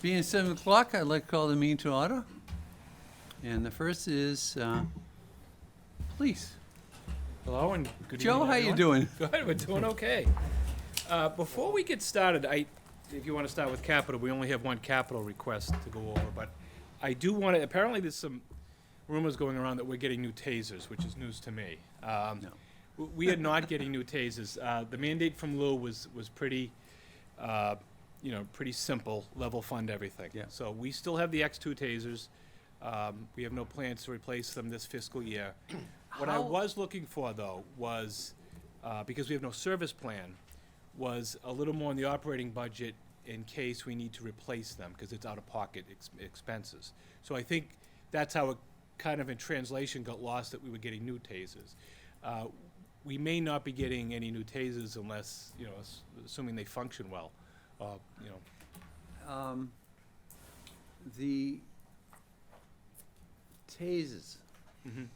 Being 7 o'clock, I'd like to call the meeting to order. And the first is police. Hello and good evening, Joe, how you everyone. doing? Good, we're doing okay. Before we get started, if you want to start with capital, we only have one capital request to go over, but I do want to, apparently there's some rumors going around that we're getting new tasers, which is news to me. We are not getting new tasers. The mandate from Lou was pretty, pretty simple, level fund everything. Yeah. So we still have the X2 tasers. We have no plans to replace them this fiscal year. What I How- was looking for, though, was, because we have no service plan, was a little more in the operating budget in case we need to replace them, because it's out-of-pocket expenses. So I think that's how it kind of in translation got lost, that we were getting new tasers. We may not be getting any new tasers unless, assuming they function well, The tasers, Mhm.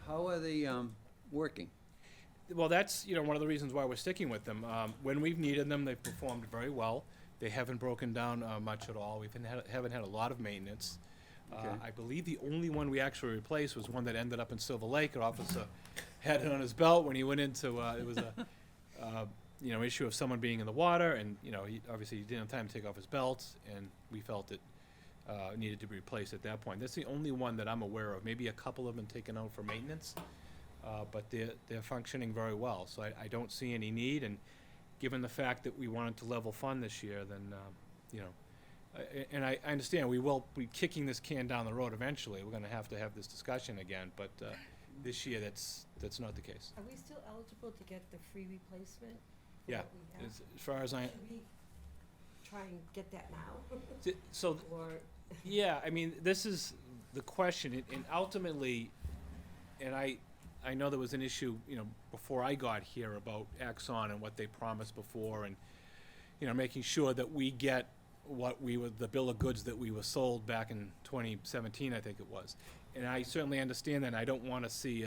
how are they working? Well, that's, one of the reasons why we're sticking with them. When we've needed them, they've performed very well. They haven't broken down much at all. Haven't had a lot of maintenance. Okay. I believe the only one we actually replaced was one that ended up in Silver Lake. An officer had it on his belt when he went into, it was a, issue of someone being in the water, and, he obviously he didn't have time to take off his belt, and we felt it needed to be replaced at that point. That's the only one that I'm aware of. Maybe a couple have been taken out for maintenance. But they're functioning very well, so I don't see any need, and given the fact that we wanted to level fund this year, then, and I understand we will be kicking this can down the road eventually. We're gonna have to have this discussion again, but this year, that's not the case. Are we still eligible to get the free replacement? for Yeah, what we have? as far as I, Should we try and get that now? so, Or, yeah, I mean, this is the question, and ultimately, and I know there was an issue, before I got here about Axon and what they promised before, and, making sure that we get what the bill of goods that we were sold back in 2017, I think it was. And I certainly understand that, and I don't want to see,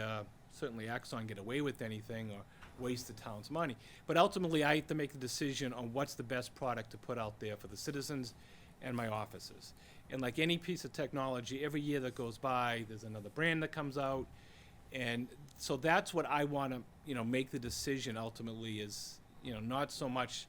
certainly Axon get away with anything or waste the town's money. But ultimately, I have to make the decision on what's the best product to put out there for the citizens and my offices. And like any piece of technology, every year that goes by, there's another brand that comes out. And so that's what I want to, make the decision ultimately is, not so much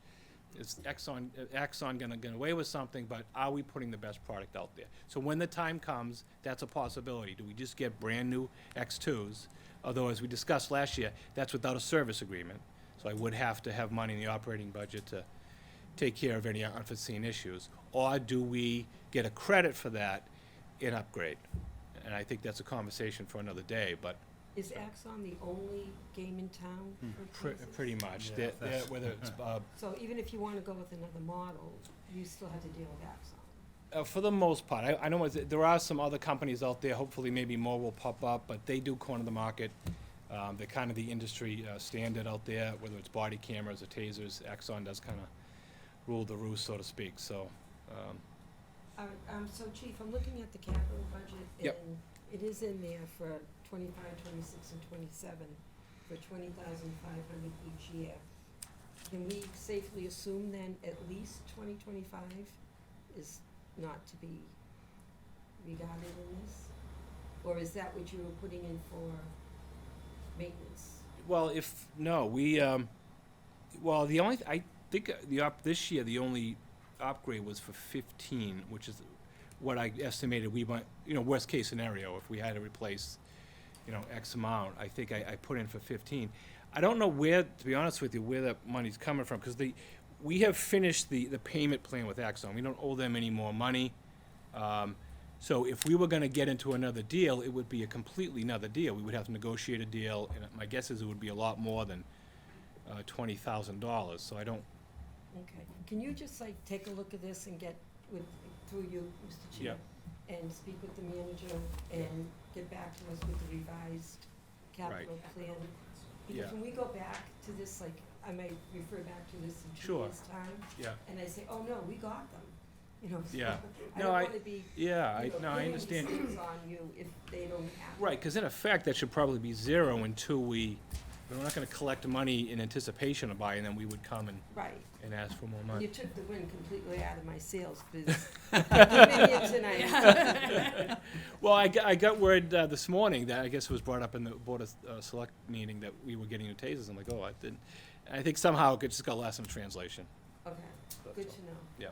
is Axon gonna get away with something, but are we putting the best product out there? So when the time comes, that's a possibility. Do we just get brand new X2s? Although, as we discussed last year, that's without a service agreement. So I would have to have money in the operating budget to take care of any unforeseen issues. Or do we get a credit for that in upgrade? And I think that's a conversation for another day, but is Axon the only game in town for tasers? pretty much. Yeah, They're- whether it's, So even if you want to go with another model, you still have to deal with Axon? for the most part, I know there are some other companies out there, hopefully maybe more will pop up, but they do corner the market. They're kind of the industry standard out there, whether it's body cameras or tasers. Axon does kind of rule the roost, so to speak, so. So Chief, I'm looking at the capital budget, Yep. and it is in there for 25, 26, and 27, for 20,500 each year. Can we safely assume then at least 2025 is not to be regarded in this? Or is that what you were putting in for maintenance? Well, the only, I think this year, the only upgrade was for 15, which is what I estimated we might, worst case scenario, if we had to replace, X amount, I think I put in for 15. I don't know where, to be honest with you, where that money's coming from, because we have finished the payment plan with Axon. We don't owe them any more money. So if we were gonna get into another deal, it would be a completely another deal. We would have to negotiate a deal, and my guess is it would be a lot more than $20,000, so I don't. Okay, can you just take a look at this and get through you, Mr. Chair? And speak with the manager and get back to us with the revised capital plan? Yeah. Because when we go back to this, I may refer back to this in 2 Sure. years' time, Yeah. and I say, oh, no, we got them, so Yeah. I No, don't I- wanna be, Yeah, I pinning understand. these things on you if they don't happen. Right, because in effect, that should probably be zero until we We're not gonna collect money in anticipation of buying them, we would come Right. and ask for more You money. took the wind completely out of my sails, because I've been here tonight. Well, I got word this morning that I guess it was brought up in the Board of Select meeting that we were getting new tasers. I'm like, oh, I didn't. I think somehow it just got lost in translation. Okay, good to know. Yeah.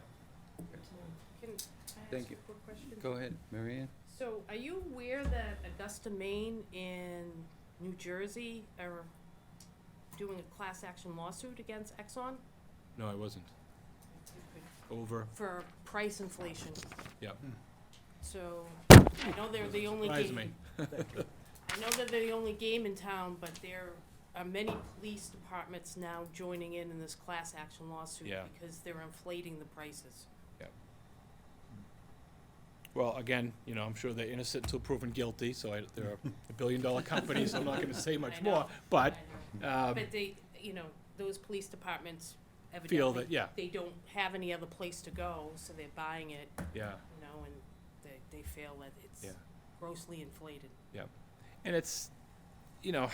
Good to know. Can I Thank ask you. a quick question? Go ahead, Mary Ann. So, are you aware that Augusta, Maine and New Jersey are doing a class action lawsuit against Exxon No, I wasn't. Over. for price inflation? Yep. So, I know they're the only Surprised game. me. I know that they're the only game in town, but there are many police departments now joining in this class action lawsuit Yeah. because they're inflating the prices. Well, again, you know, I'm sure they're innocent until proven guilty, so they're a billion-dollar company, so I'm not gonna say much I know. more. But, I know. um, But they, you know, those police departments feel evidently, that, yeah, they don't have any other place to go, so they're buying it, yeah. you know, and they feel that it's Yeah. grossly inflated. And it's, you know,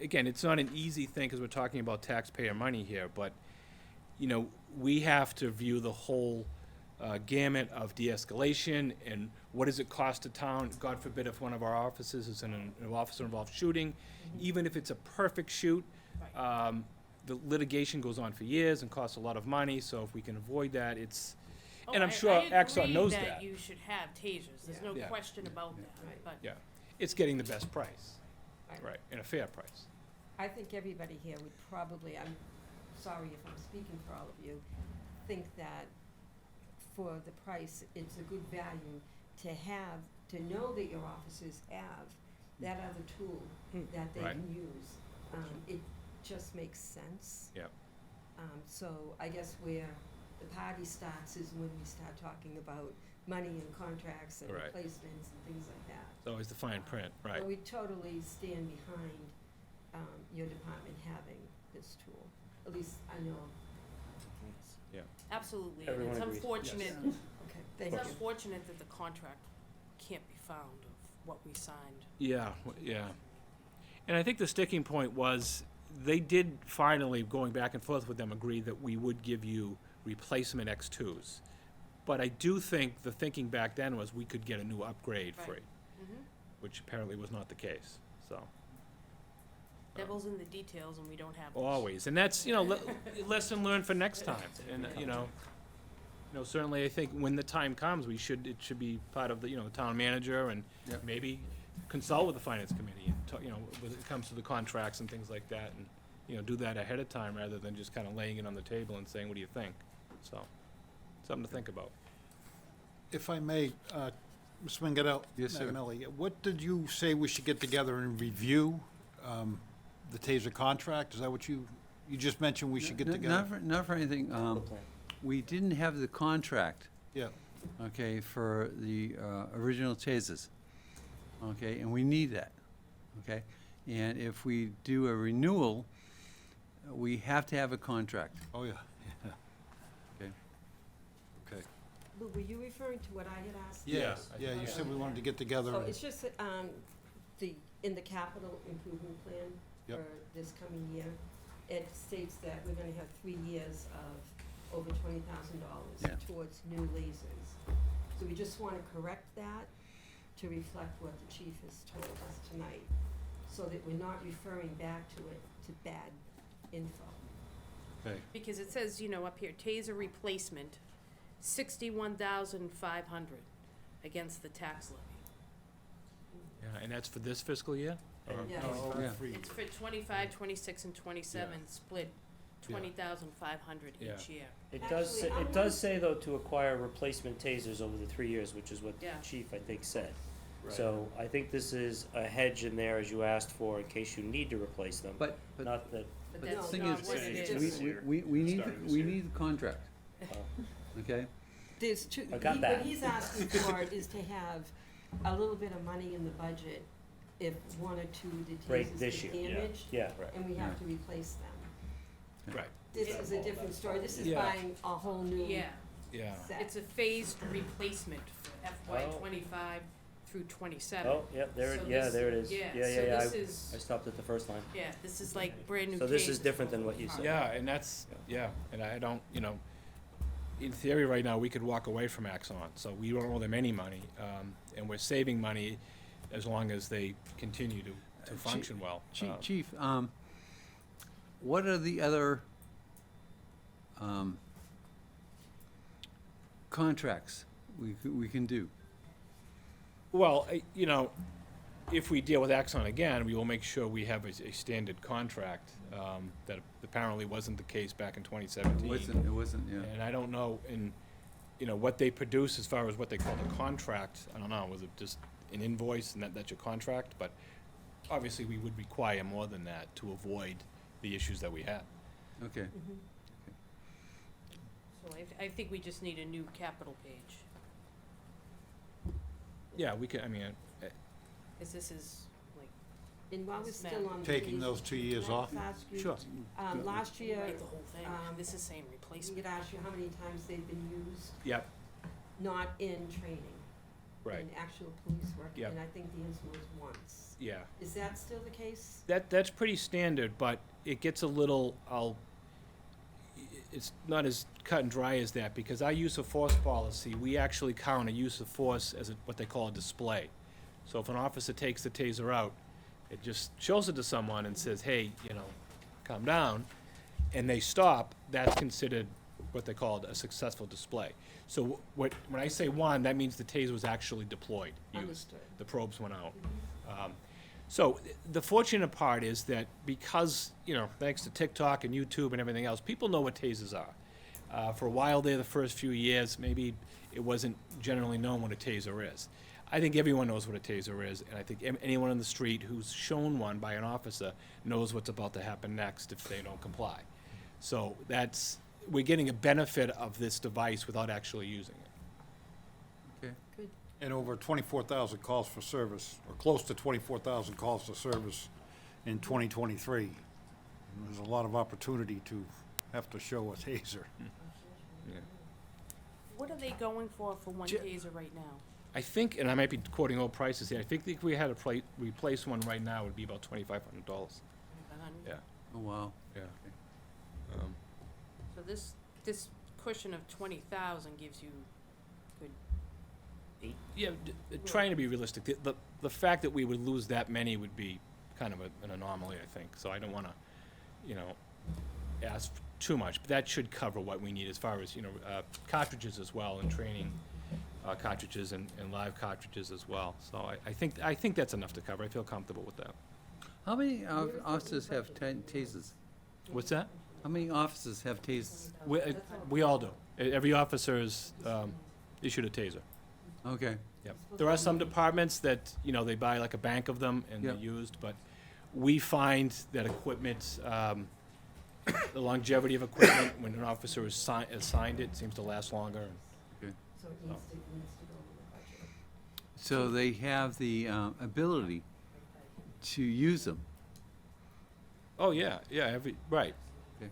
again, it's not an easy thing because we're talking about taxpayer money here, but, you know, we have to view the whole gamut of de-escalation and what does it cost the town, God forbid if one of our officers is in an officer-involved shooting, even if it's a perfect shoot, Right. the litigation goes on for years and costs a lot of money, so if we can avoid that, it's, Oh, and I'm I sure Axon agree knows that that. you should have tasers, there's no Yeah. question about that, Right. but Yeah. It's getting the best price, Right. right, and a fair price. I think everybody here would probably, I'm sorry if I'm speaking for all of you, think that for the price, it's a good value to have, to know that your officers have that other tool that they Right. can use. It just makes sense. Yep. So I guess where the party starts is when we start talking about money and contracts and Right. replacements and things like that. It's always the fine print, right? But we totally stand behind your department having this tool. At least I know. absolutely, and Everyone it's agrees. unfortunate, Okay, thank it's you. unfortunate that the contract can't be found of what we signed. Yeah, yeah. And I think the sticking point was, they did finally, going back and forth with them, agree that we would give you replacement X2s. But I do think the thinking back then was we could get a new upgrade Right. free, which apparently was not the case, so. Devil's in the details and we don't have. Always, and that's, you know, lesson learned for next time, and, you know, certainly I think when the time comes, it should be part of the, you know, the town manager and Yep. maybe consult with the finance committee and, you know, when it comes to the contracts and things like that, and, you know, do that ahead of time rather than just kind of laying it on the table and saying, what do you think? So, something to think about. If I may, Mr. Manganelli. Yes, sir. Manganelli, what did you say we should get together and review the TASER contract? Is that what you just mentioned we should get together? Not for anything, we didn't have the contract, Yeah, okay, for the original tasers, okay, and we need that, okay? And if we do a renewal, we have to have a contract. oh, yeah. Okay. Okay. Lou, were you referring to what I had asked? Yes, I Yeah, think you so. said we wanted to get together. So and- it's just that, in the capital improvement plan Yep. for this coming year, it states that we're gonna have 3 years of over $20,000 Yeah. towards new lasers. So we just wanna correct that to reflect what the chief has told us tonight, so that we're not referring back to it, to bad info. Okay, Because it says, you know, up here, taser replacement, 61,500 against the tax levy. Yeah, and that's for this fiscal year? Or- Yeah. Oh, Yeah. free. It's for 25, 26, and 27, split Yeah. 20,500 Yeah. each year. It does, Actually, it does say though to acquire replacement tasers over the 3 years, which is what the Yeah. chief, I think, said. Right. So I think this is a hedge in there as you asked for in case you need to replace them. But Not that, But But the that's thing not is, what it it's is. just- we need the contract, uh, okay? There's two, I got what that. he's asking for is to have a little bit of money in the budget if one or two of the break tasers this get year, yeah, damaged, yeah. and we have to replace them. Right, This is a different story, this is Yeah. buying a whole new Yeah, yeah. set. it's a phased replacement for FY Oh. 25 through 27. Oh, yeah, there, So yeah, this- there it is. yeah, Yeah, so yeah, yeah, this I is- stopped at the first line. Yeah, this is like brand new tasers. So this is different than what you said. Yeah, and that's, yeah, and I don't, you know, in theory, right now, we could walk away from Axon, so we don't owe them any money, and we're saving money as long as they continue to function well. Chief, what are the other contracts we can do? Well, you know, if we deal with Axon again, we will make sure we have a standard contract, that apparently wasn't the case back in 2017. It wasn't, yeah. And I don't know, you know, what they produce as far as what they call the contract, I don't know, was it just an invoice and that's your contract? But obviously, we would require more than that to avoid the issues that we had. Okay, So I think we just need a new capital page, Yeah, we can, I mean, because this is like, And while we're Yes, still ma'am. on the Taking tasers, those 2 years can I off? just ask you, sure. last year, write the whole thing. This is saying we replacement. could ask you how many times they've been used, Yep, not in training, right, in actual police work, Yep. and I think the answer was once. yeah. Is that still the case? That's pretty standard, but it gets a little, it's not as cut and dry as that, because our use of force policy, we actually count a use of force as what they call a display. So if an officer takes the taser out, it just shows it to someone and says, hey, you know, calm down, and they stop, that's considered what they call a successful display. So when I say one, that means the taser was actually deployed, used. Understood. The probes went out. So the fortunate part is that because, you know, thanks to TikTok and YouTube and everything else, people know what tasers are. For a while there, the first few years, maybe it wasn't generally known what a taser is. I think everyone knows what a taser is, and I think anyone on the street who's shown one by an officer knows what's about to happen next if they don't comply. So we're getting a benefit of this device without actually using it. okay. Good. And over 24,000 calls for service, or close to 24,000 calls for service in 2023. There's a lot of opportunity to have to show a taser. What are they going for one Ju- taser right now? I think, and I might be quoting old prices here, I think if we had to replace one right now, it would be about $2,500. Yeah, Oh, wow. yeah. So this cushion of 20,000 gives you good, Yeah, trying to be realistic, the fact that we would lose that many would be kind of an anomaly, I think. So I don't want to, you know, ask too much, but that should cover what we need as far as, you know, cartridges as well, and training cartridges and live cartridges as well. So I think that's enough to cover. I feel comfortable with that. How many officers have tasers? What's that? How many officers have tasers? We all do. Every officer is issued a taser. Okay, Yep. There are some departments that, you know, they buy like a bank of them and they're Yep. used, but we find that equipment, the longevity of equipment, when an officer is assigned it, seems to last longer. So it needs to go in the budget. so they have the ability to use them. Oh, yeah, right. Okay.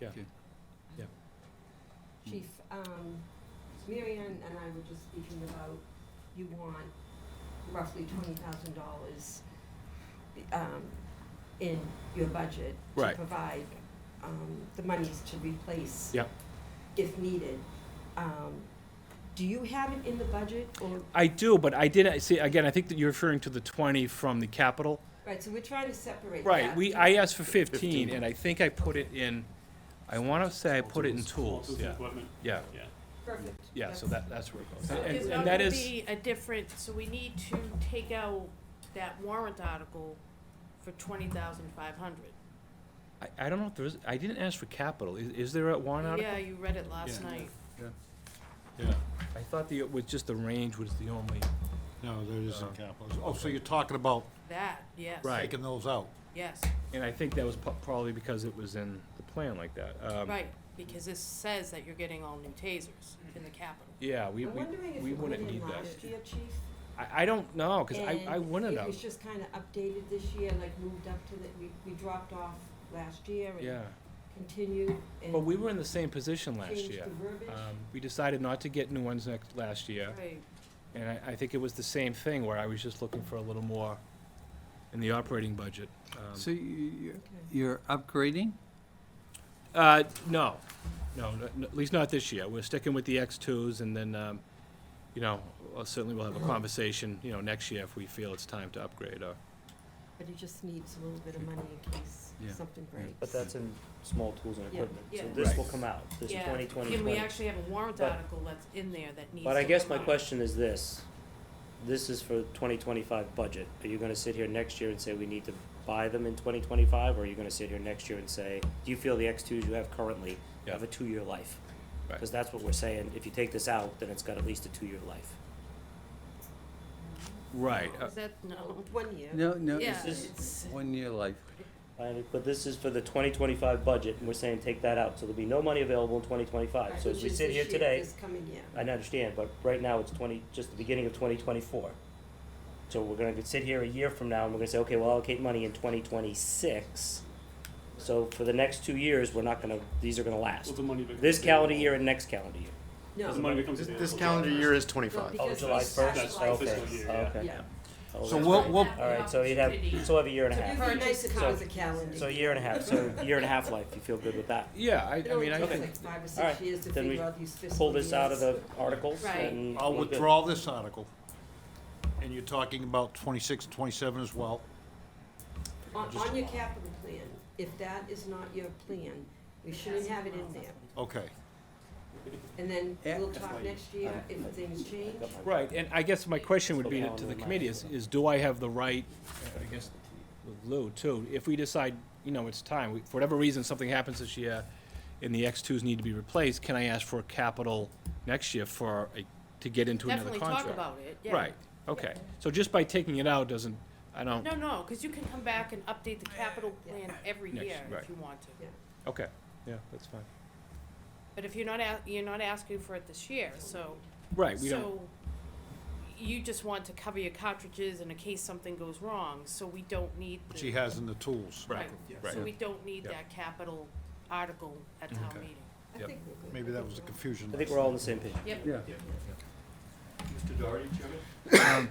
Yeah. Okay. Chief, Mary Ann and I were just speaking about, you want roughly $20,000 in your budget to Right. provide the monies to replace Yep. if needed. Do you have it in the budget, or, I do, but I didn't, see, again, I think that you're referring to the 20 from the capital. right, so we're trying to separate that. Right, I asked for 15, and I think I put it in, I want to say I put it in tools, yeah. Yeah, Perfect. yeah, so that's where it goes. So And- is And There's that gonna is, be a different, so we need to take out that warrant article for 20,500. I don't know if there is, I didn't ask for capital. Is there a warrant article? Yeah, you read it last Yeah. night. Yeah. I thought just the range was the only. No, there isn't capital. Oh, so you're talking about That, yes. Right. taking those out? Yes, And I think that was probably because it was in the plan like that. right, because this says that you're getting all new tasers in the capital. I'm Yeah, wondering if we you put wouldn't it in need that. last year, Chief? I don't know, because I And wouldn't it have. was just kind of updated this year, like moved up to the, we dropped off last year and Yeah, continued and. but we were in the same position last changed year. the verbiage. We decided not to get new ones last year. Right, And I think it was the same thing where I was just looking for a little more in the operating budget. So you're upgrading? No, at least not this year. We're sticking with the X2s, and then, certainly we'll have a conversation, next year if we feel it's time to upgrade. But he just needs a little bit of money in case Yeah. something breaks. But that's in small tools and Yeah. equipment, so Yeah. this will Right. come out, this is Yeah, 2020. and we actually have a warrant But- article that's in there that needs But I to guess come my out. question is this is for 2025 budget. Are you gonna sit here next year and say we need to buy them in 2025, or are you gonna sit here next year and say, do you feel the X2s you have currently Yeah. have a 2-year life? Right. Cause that's what we're saying, if you take this out, then it's got at least a 2-year life. Right. Is that, no? 1 year. No, Yeah, it's it's, 1 year life. But this is for the 2025 budget, and we're saying take that out, so there'll be no money available in 2025. So as Which we is sit this here year, today, this coming year. I understand, but right now it's just the beginning of 2024. So we're gonna sit here a year from now and we're gonna say, okay, we'll allocate money in 2026. So for the next 2 years, these are gonna last. Well, the money becomes This calendar available. year and next calendar year. The No, money becomes This available. calendar year is no, 25. Oh, because July this 1st? That's July Okay, fiscal year, yeah. okay. Yeah. Oh, So that's we'll- right. we'll- All right, so you'd have, so have a year and a It'd half. be nice if it was a calendar. So a year and a half, so a year and a half life, you feel good with that? Yeah, I It only mean, I takes think, like 5 or 6 Alright, years to then we figure out these fiscal Pull this out of years. the articles Right. and. I'll we're good. withdraw this article. And you're talking about 26 and 27 as well? On your capital plan, if that is not your plan, we shouldn't have it in there. Okay. And then Yeah. we'll talk next year if things change. right, and I guess my question would be to the committee is do I have the right, I guess, with Lou too, if we decide, it's time, for whatever reason, something happens this year and the X2s need to be replaced, can I ask for capital next year to get into another definitely contract? talk about it, yeah. Right, okay. So just by taking it out doesn't, I don't, No, cause you can come back and update the capital plan every Next, year right. if you want to. okay, yeah, that's fine. But if you're not asking for it this year, so. Right, we don't, So, you just want to cover your cartridges in case something goes wrong, so we don't need Which the. he has in the tools. right, right. So we don't need Yeah. that capital article at town Okay. meeting. I Yep. think we're good. Maybe that was the confusion. I think we're all on the same page. Yep. Yeah. Mr. Doherty, Chairman?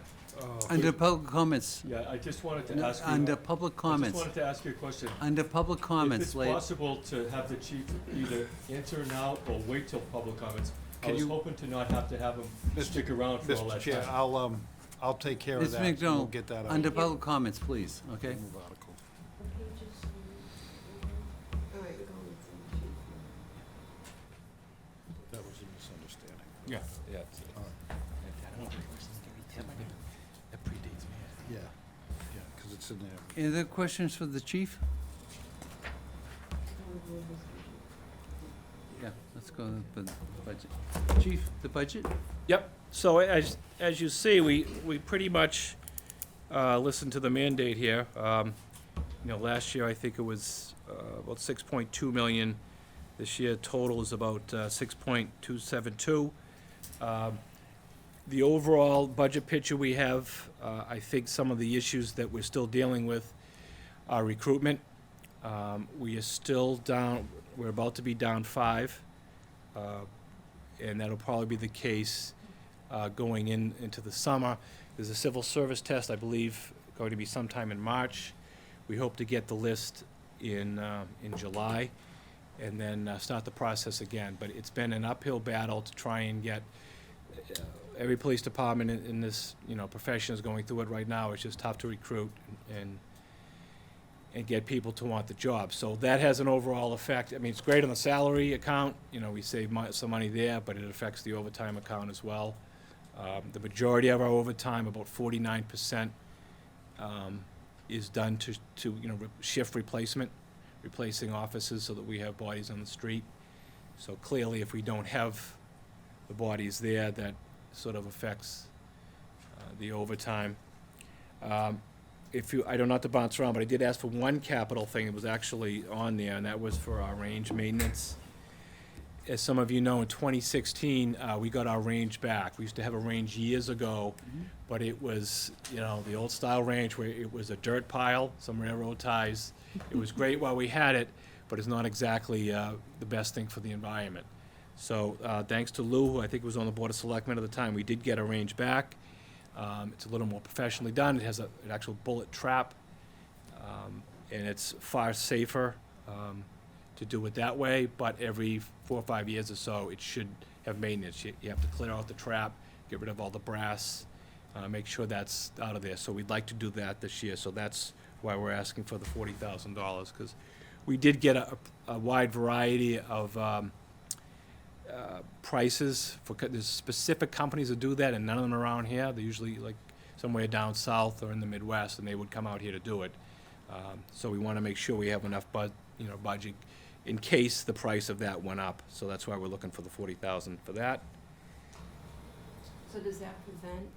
Under public comments, Yeah, I just wanted to no, ask you. under public I just comments, wanted to ask you a question. under public comments, If it's late. possible to have the chief either answer now or wait till public comments, I Can was you- hoping to not have to have him Mr. stick around for all Mr. that Chair, time. I'll take care of Mr. that. and We'll McDonald, get that out. under public comments, please, okay? Move article. All right, we're going with the chief. That was a misunderstanding. Yeah, yeah. All right. That predates me. Yeah, yeah, because it's in there. Any other questions for the chief? Yeah, let's go with the budget. Chief, the budget? Yep, so as you see, we pretty much listened to the mandate here. Last year, I think it was about 6.2 million. This year, total is about 6.272. The overall budget picture we have, I think some of the issues that we're still dealing with are recruitment. We are still down, we're about to be down 5. And that'll probably be the case going into the summer. There's a civil service test, I believe, going to be sometime in March. We hope to get the list in July and then start the process again. But it's been an uphill battle to try and get, every police department in this, profession is going through it right now. It's just tough to recruit and get people to want the job. So that has an overall effect. I mean, it's great on the salary account, we save some money there, but it affects the overtime account as well. The majority of our overtime, about 49%, is done to shift replacement, replacing officers so that we have bodies on the street. So clearly, if we don't have the bodies there, that sort of affects the overtime. I don't know not to bounce around, but I did ask for one capital thing that was actually on there, and that was for our range maintenance. As some of you know, in 2016, we got our range back. We used to have a range years ago, but it was, the old style range where it was a dirt pile, some railroad ties. It was great while we had it, but it's not exactly the best thing for the environment. So, thanks to Lou, who I think was on the Board of Selectmen at the time, we did get a range back. It's a little more professionally done. It has an actual bullet trap, and it's far safer to do it that way, but every 4 or 5 years or so, it should have maintenance. You have to clear out the trap, get rid of all the brass, make sure that's out of there. So we'd like to do that this year, so that's why we're asking for the $40,000, because we did get a wide variety of prices for, there's specific companies that do that, and none of them around here. They're usually like somewhere down south or in the Midwest, and they would come out here to do it. So we want to make sure we have enough budget in case the price of that went up. So that's why we're looking for the $40,000 for that. So does that prevent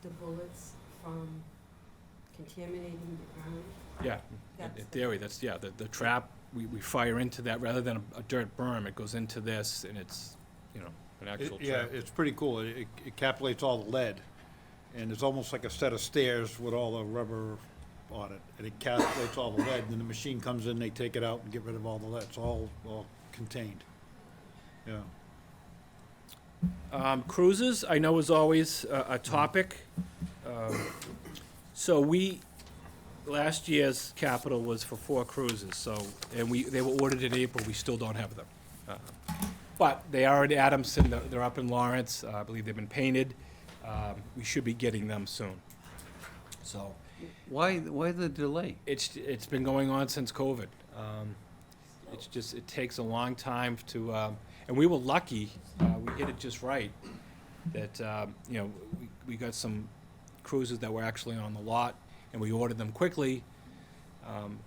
the bullets from contaminating the ground? Yeah, in theory, that's, yeah, the trap, we fire into that rather than a dirt berm. It goes into this, and it's, an actual Yeah, trap. it's pretty cool. It encapsulates all the lead, and it's almost like a set of stairs with all the rubber on it. It encapsulates all the lead, and then the machine comes in, they take it out and get rid of all the lead. It's all contained. Yeah. Cruises, I know, is always a topic. So last year's capital was for 4 cruises, so, and they were ordered in April, we still don't have them. But they are in Adamson, they're up in Lawrence, I believe they've been painted. We should be getting them soon. So, Why the delay? it's been going on since COVID. It's just, it takes a long time to, and we were lucky, we hit it just right, that, we got some cruises that were actually on the lot, and we ordered them quickly.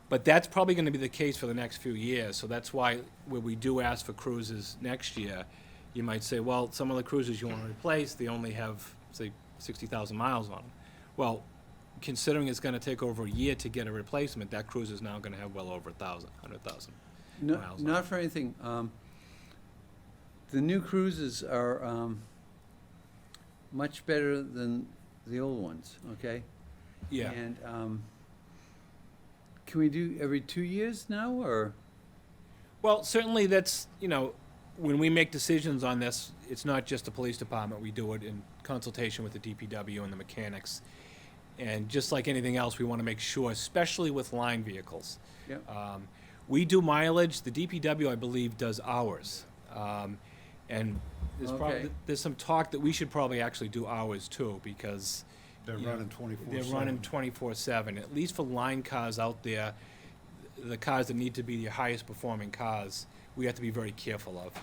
But that's probably gonna be the case for the next few years, so that's why when we do ask for cruises next year, you might say, well, some of the cruises you wanna replace, they only have, say, 60,000 miles on them. Well, considering it's gonna take over a year to get a replacement, that cruise is now gonna have well over 100,000 No, miles on it. not for anything. The new cruises are much better than the old ones, okay? Yeah, And can we do every 2 years now, or? well, certainly that's, when we make decisions on this, it's not just the police department, we do it in consultation with the DPW and the mechanics. And just like anything else, we wanna make sure, especially with line vehicles. Yep. We do mileage, the DPW, I believe, does hours. And Okay. there's some talk that we should probably actually do hours too, because They're Yeah. running 24/7. they're running 24/7, at least for line cars out there, the cars that need to be the highest performing cars, we have to be very careful of.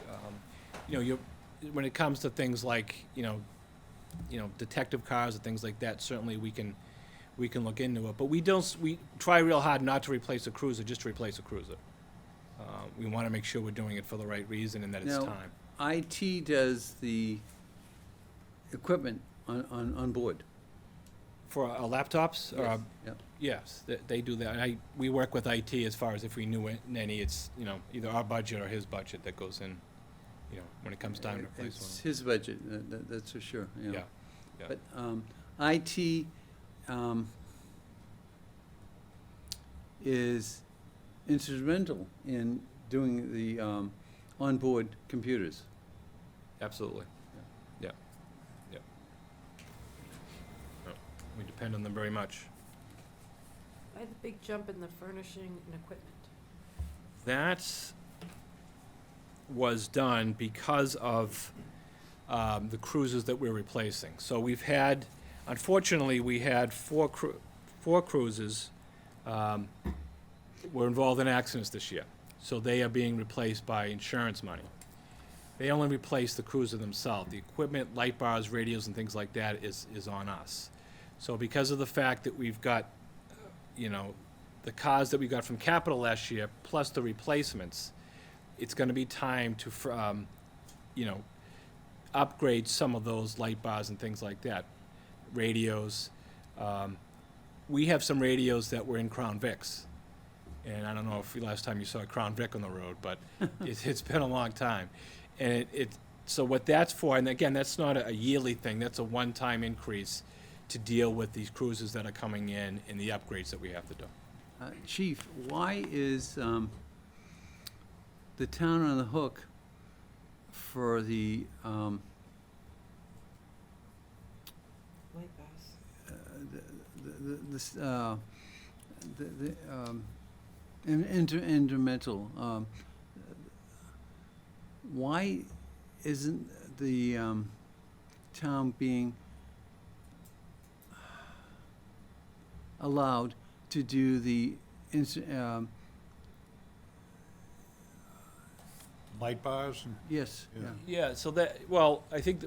When it comes to things like, detective cars and things like that, certainly we can look into it. But we try real hard not to replace a cruiser, just to replace a cruiser. We want to make sure we're doing it for the right reason and that it's Now, time. IT does the equipment on board. For our laptops, Yep. yes, they do that. And we work with IT as far as if we knew any, it's, either our budget or his budget that goes in, when it comes time to replace It's one. his budget, that's for sure, you know. Yeah. But IT is instrumental in doing the onboard computers. Absolutely. Yeah. No, we depend on them very much. Why the big jump in the furnishing and equipment? That was done because of the cruises that we're replacing. So unfortunately, we had four cruises were involved in accidents this year. So they are being replaced by insurance money. They only replace the cruiser themselves. The equipment, light bars, radios, and things like that is on us. So because of the fact that we've got, the cars that we got from Capital last year, plus the replacements, it's gonna be time to, upgrade some of those light bars and things like that. Radios. We have some radios that were in Crown Vics. And I don't know if last time you saw a Crown Vic on the road, but it's been a long time. And so what that's for, and again, that's not a yearly thing, that's a one-time increase to deal with these cruises that are coming in and the upgrades that we have to do. Chief, why is the town on the hook for the, Light bars. this, intermental, why isn't the, town being allowed to do the, Light bars and, yes, Yeah. yeah. Yeah, so that, well, I think,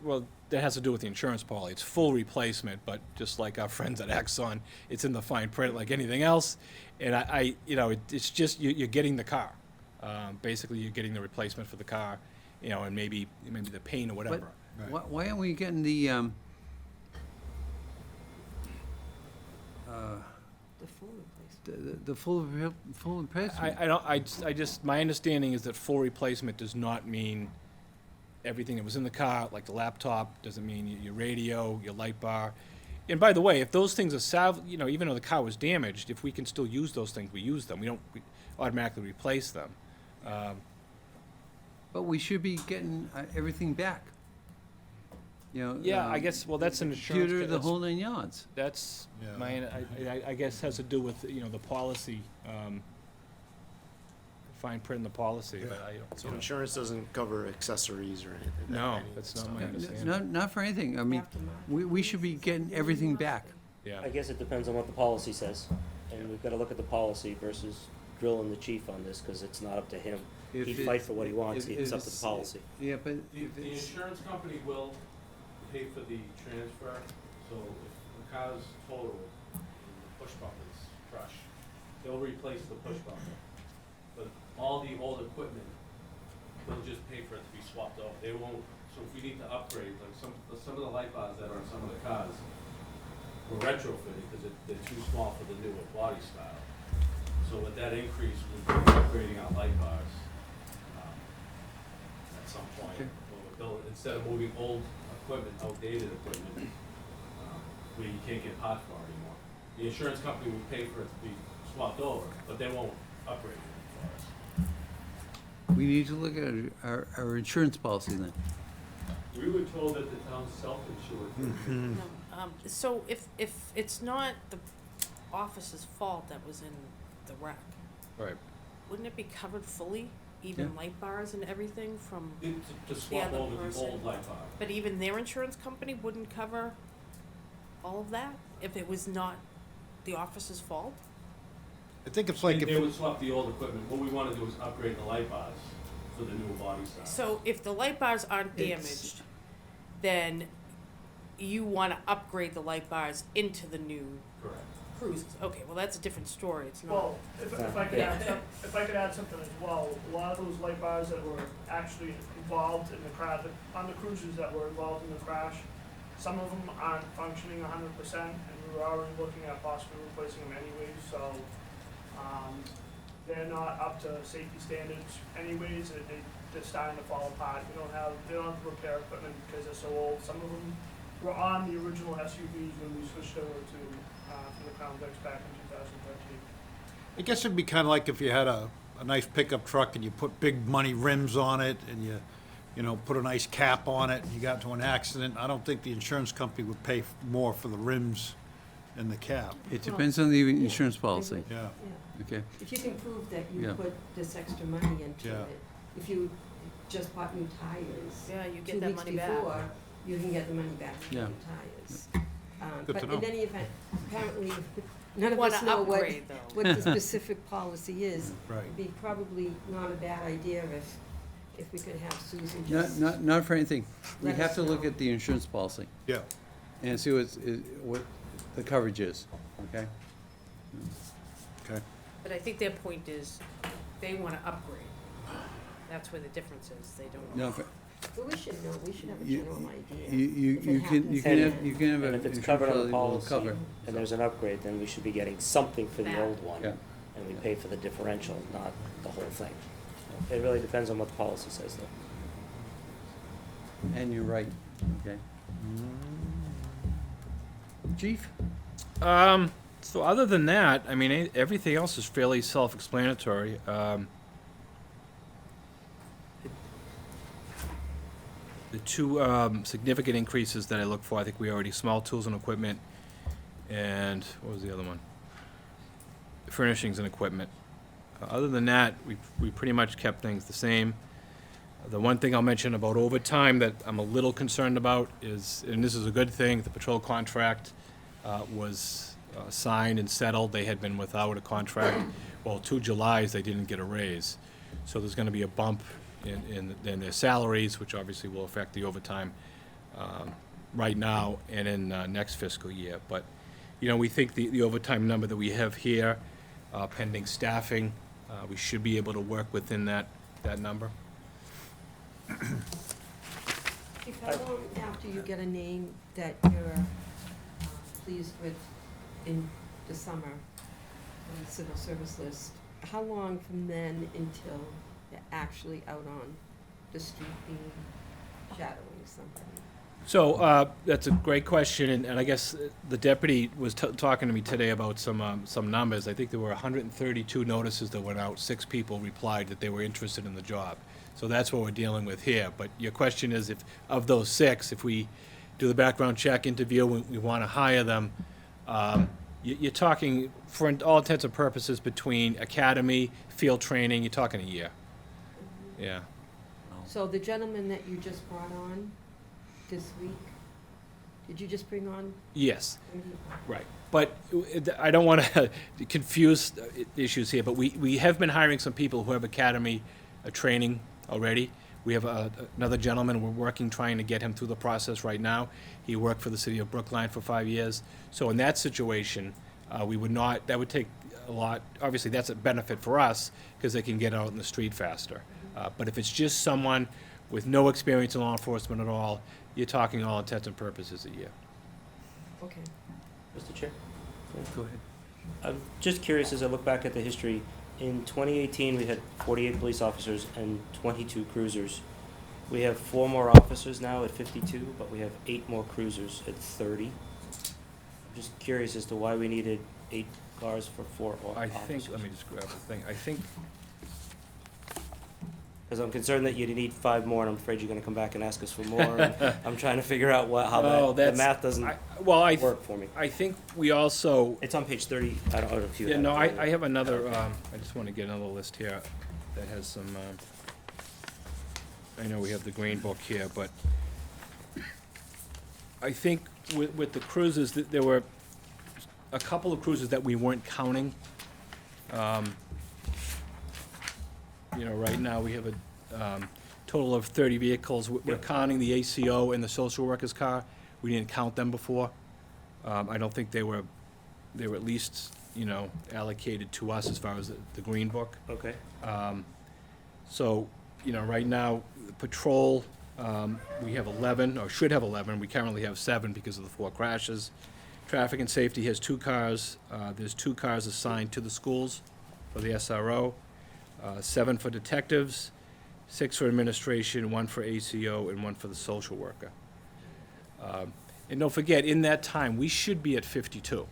that has to do with the insurance policy. It's full replacement, but just like our friends at Axon, it's in the fine print like anything else. And it's just, you're getting the car. Basically, you're getting the replacement for the car, and maybe the paint or whatever. Right. Why aren't we getting the, The full replacement. the full replacement? I just, my understanding is that full replacement does not mean everything that was in the car, like the laptop, doesn't mean your radio, your light bar. And by the way, if those things are even though the car was damaged, if we can still use those things, we use them. We don't automatically replace them. But we should be getting everything back. Yeah, I guess, well, that's an insurance. Computer, the that's- whole 9 yards. That's Yeah. I guess has to do with, the policy, fine print in the policy, but I don't. So insurance doesn't cover accessories or anything? No, any- that's not so- my understanding. Not for anything, I mean, we should be getting everything back. Yeah. I guess it depends on what the policy says, and we've gotta look at the policy versus drilling the chief on this, cause it's not up to him. If He'd it- fight for what he wants, if it's up to the it's- policy. Yeah, but The, if the it's, insurance company will pay for the transfer, so if the car's totaled and the push bumper's crushed, they'll replace the push bumper. But all the old equipment, they'll just pay for it to be swapped out. They won't, so if we need to upgrade, like some of the light bars that are on some of the cars were retrofitted because they're too small for the newer body style. So with that increase, we'll be upgrading our light bars, at some point. Okay. When we're building, instead of moving old equipment, outdated equipment, where you can't get parts for anymore. The insurance company would pay for it to be swapped over, but they won't upgrade it for us. we need to look at our insurance policy then. We were told that the town's self-insured. No, so if it's not the office's fault that was in the wreck, Right. wouldn't it be covered fully? Even Yeah. light bars and everything from, To swap other over the person. old light bar. but even their insurance company wouldn't cover all of that? If it was not the office's fault? I think it's like They if, would swap the old equipment. What we wanna do is upgrade the light bars for the newer body style. So if the light bars aren't It's- damaged, then you wanna upgrade the light bars into the new Correct. cruisers. Okay, well, that's a different story, it's not. Well, if I could add something as well, a lot of those light bars that were actually involved in the crash, on the cruisers that were involved in the crash, some of them aren't functioning 100%, and we were already looking at possibly replacing them anyways, so, they're not up to safety standards anyways, they're starting to fall apart. They don't have repair equipment because they're so old. Some of them were on the original SUVs when we switched over to, from the Crown Vics back in 2013. I guess it'd be kinda like if you had a nice pickup truck and you put big money rims on it and you put a nice cap on it and you got into an accident. I don't think the insurance company would pay more for the rims and the cap. It depends on the insurance policy, Yeah. okay? If you can prove that you Yeah. put this extra money into Yeah. it, if you just bought new tires Yeah, you 2 get that weeks money back. before, you can get the money back for Yeah. new tires. Good to But in know. any event, apparently, none of Wanna us know upgrade, though. what the specific policy is. Right. It'd be probably not a bad idea if we could have Susan just. Not for anything. We Let have us to look know. at the insurance policy Yeah. and see what the coverage is, okay? Okay. But I think their point is, they wanna upgrade. That's where the difference is, they don't. No, but But we should know, we should have a you, general idea. you If it can happens have, again. you can have And a if it's insurance covered on the will policy, cover. and there's an upgrade, then we should be getting something for the Back. old one. Yeah. And we pay for the differential, not the whole thing. It really depends on what the policy says, though. And you're right, okay? Chief? So other than that, I mean, everything else is fairly self-explanatory. two significant increases that I look for. I think we already, small tools and equipment, and what was the other one? Furnishings and equipment. Other than that, we pretty much kept things the same. The one thing I'll mention about overtime that I'm a little concerned about is, and this is a good thing, the patrol contract was signed and settled. They had been without a contract. Well, 2 Julys, they didn't get a raise. So there's gonna be a bump in their salaries, which obviously will affect the overtime right now and in next fiscal year. But, you know, we think the overtime number that we have here, pending staffing, we should be able to work within that number. Chief, how long after you get a name that you're pleased with in the summer on the civil service list, how long from then until you're actually out on the street being shadowing somebody? So, that's a great question, and I guess the deputy was talking to me today about some numbers. I think there were 132 notices that went out, 6 people replied that they were interested in the job. So that's what we're dealing with here, but your question is, if, of those 6, if we do the background check interview, we wanna hire them, you're talking, for all intents and purposes, between academy, field training, you're talking a year. Yeah. So the gentleman that you just brought on this week, did you just bring on? Yes. Right, but I don't want to confuse issues here, but we have been hiring some people who have academy training already. We have another gentleman, we're working, trying to get him through the process right now. He worked for the city of Brookline for 5 years. So in that situation, we would not, that would take a lot, obviously that's a benefit for us, because they can get out in the street faster. But if it's just someone with no experience in law enforcement at all, you're talking all intents and purposes a year. Okay. Mr. Chair? Go ahead. I'm just curious, as I look back at the history, in 2018, we had 48 police officers and 22 cruisers. We have 4 more officers now at 52, but we have 8 more cruisers at 30. I'm just curious as to why we needed 8 cars for 4 I officers. think, let me just grab the thing, I think, Because I'm concerned that you need 5 more, and I'm afraid you're gonna come back and ask us for more. And I'm trying to figure out how Oh, the that's- math doesn't I work for me. I think we also, It's on page 30, I don't know if you yeah, have no, it. I have another, I just want to get another list here that has some, I know we have the green book here, but I think with the cruises, there were a couple of cruises that we weren't counting. You know, right now, we have a total of 30 vehicles. We're counting the ACO and the social worker's car. We didn't count them before. I don't think they were at least, you know, allocated to us as far as the green book. Okay. So, you know, right now, the patrol, we have 11, or should have 11. We currently have 7 because of the 4 crashes. Traffic and safety has 2 cars. There's 2 cars assigned to the schools for the SRO. 7 for detectives, 6 for administration, 1 for ACO, and 1 for the social worker. And don't forget, in that time, we should be at 52.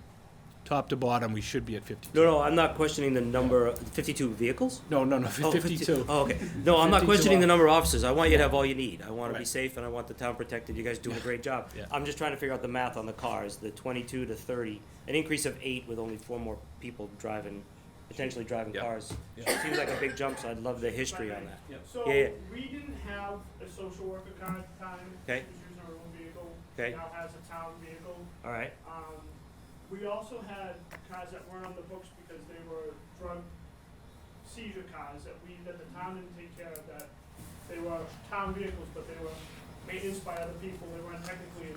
Top to bottom, we should be at 52. No, I'm not questioning the number, 52 vehicles? No, Oh, 52. Oh, okay. No, I'm not 52 questioning the number of officers. I want you to have all you need. I want to be Right. safe and I want the town protected. You guys doing a great job. Yeah. I'm just trying to figure out the math on the cars, the 22 to 30, an increase of 8 with only 4 more people driving, potentially driving Yeah. cars. Yeah. Seems like a big jump, so I'd love the history on that. So, Yeah, yeah. we didn't have a social worker car at the time. Okay. She was using her own vehicle. Okay. She now has a town vehicle. All right, We also had cars that weren't on the books because they were drug seizure cars that the town didn't take care of, that they were town vehicles, but they were maintenance by other people. They weren't technically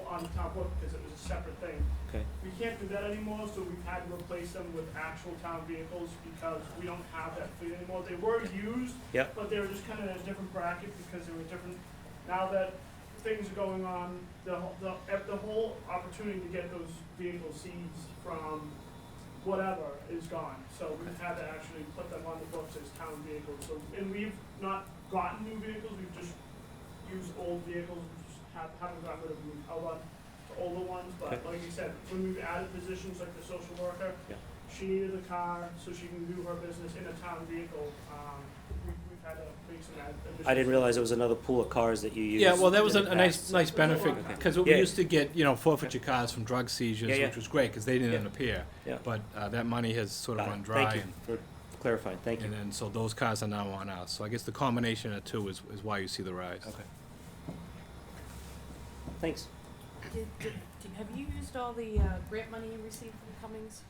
on the town book because it was a separate thing. okay. We can't do that anymore, so we've had to replace them with actual town vehicles because we don't have that fleet anymore. They were used, Yep. but they were just kind of in a different bracket because they were different. Now that things are going on, the whole opportunity to get those vehicles seized from whatever is gone. So we've had to actually put them on the books as town vehicles. So, and we've not gotten new vehicles, we've just used old vehicles, we just haven't gotten rid of them, we've held on to older ones. But Okay. like you said, when we've added positions like the social worker, Yeah. she needed a car so she can do her business in a town vehicle. We've try to make some additional. I didn't realize there was another pool of cars that you used. Yeah, well, that was in a the nice, past. nice benefit, Okay. because we Yeah. used to get, forfeiture cars from drug seizures, Yeah, yeah. which was great, because they didn't Yeah. end up here. Yeah. But that money has sort of Got it. run dry, Thank you for clarifying, thank you. and then, so those cars are now on us. So I guess the combination of two is why you see the rise. Okay. Thanks. Have you used all the grant money you received from Cummings?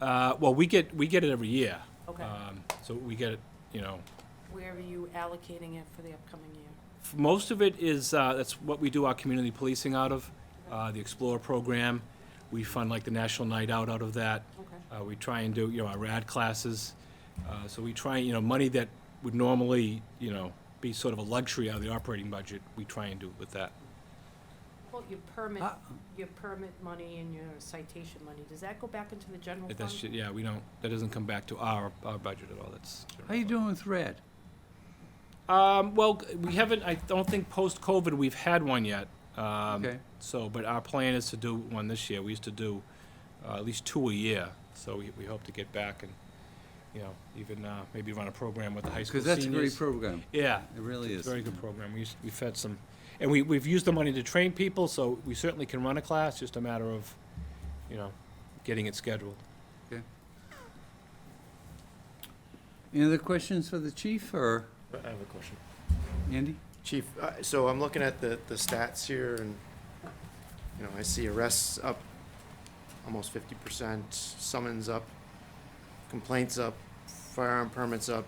Well, we get it every year. Okay. So we get it, Where are you allocating it for the upcoming year? most of it is, that's what we do our community policing out of, the Explorer program. We fund like the National Night Out of that. Okay. We try and do, our RAD classes. So we try, money that would normally, be sort of a luxury out of the operating budget, we try and do with that. Well, your permit money and your citation money, does that go back into the general fund? That's, yeah, that doesn't come back to our budget at all, that's. How you doing with red? Well, we haven't, I don't think post-COVID we've had one yet. Okay. So, but our plan is to do one this year. We used to do at least 2 a year, so we hope to get back and, even maybe run a program with the high school Because seniors. that's a great program. Yeah, It really it's is. a very good program. We've had some, and we've used the money to train people, so we certainly can run a class, just a matter of, getting it scheduled. Any other questions for the chief, or I have a question. Andy? Chief, so I'm looking at the stats here and, I see arrests up almost 50%, summons up, complaints up, firearm permits up,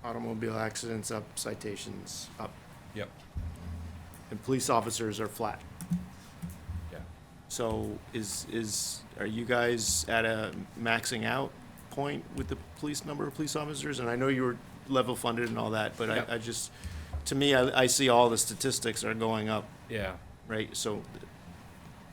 automobile accidents up, citations up. Yep. And police officers are flat. Yeah. So are you guys at a maxing out point with the number of police officers? And I know you were level funded and all that, but Yep. I just, to me, I see all the statistics are going up, Yeah. right? So,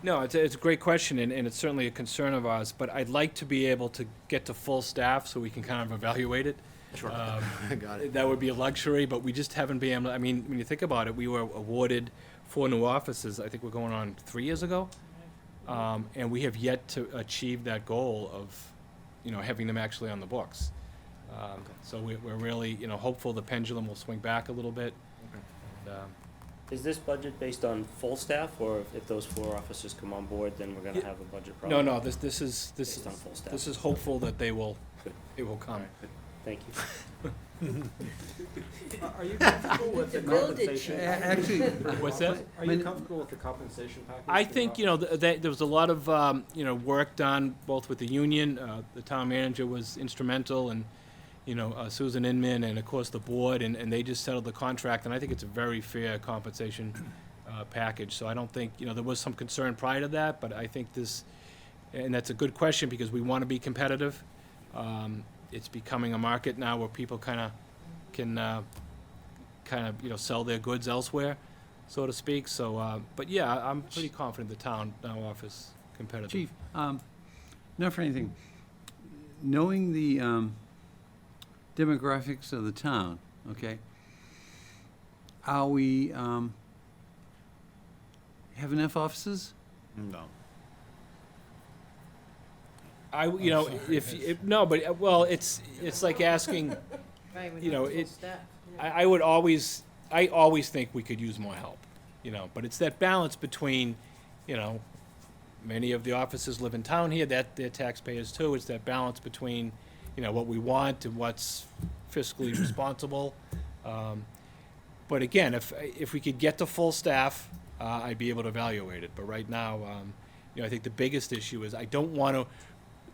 No, it's a great question, and it's certainly a concern of ours, but I'd like to be able to get to full staff so we can kind of evaluate it. sure, Um, I got it. That would be a luxury, but we just haven't been able, when you think about it, we were awarded 4 new offices, I think we're going on 3 years ago. And we have yet to achieve that goal of, having them actually on the books. So we're really, hopeful the pendulum will swing back a little bit. And, Is this budget based on full staff, or if those 4 officers come on board, then we're gonna Yeah. have a budget problem? No, this is Based on full staff. This is hopeful that they will come. Alright, good. Thank you. Are you comfortable with the Will did compensation? you? Actually, What's that? Are you comfortable with the compensation package? I for the think, officers? there was a lot of, work done both with the union, the town manager was instrumental, and, Susan Inman, and of course the board, and they just settled the contract, and I think it's a very fair compensation package. So I don't think, there was some concern prior to that, but I think this, and that's a good question, because we want to be competitive. It's becoming a market now where people can sell their goods elsewhere, so to speak. So, but yeah, I'm pretty confident the town now offers competitive. Chief, not for anything, knowing the demographics of the town, okay, are we, have enough officers? No. No, but, well, it's like asking, Right, we You need know, full it- staff. I always think we could use more help, but it's that balance between, many of the officers live in town here, that they're taxpayers too. It's that balance between, what we want and what's fiscally responsible. But again, if we could get to full staff, I'd be able to evaluate it. But right now, I think the biggest issue is I don't want to,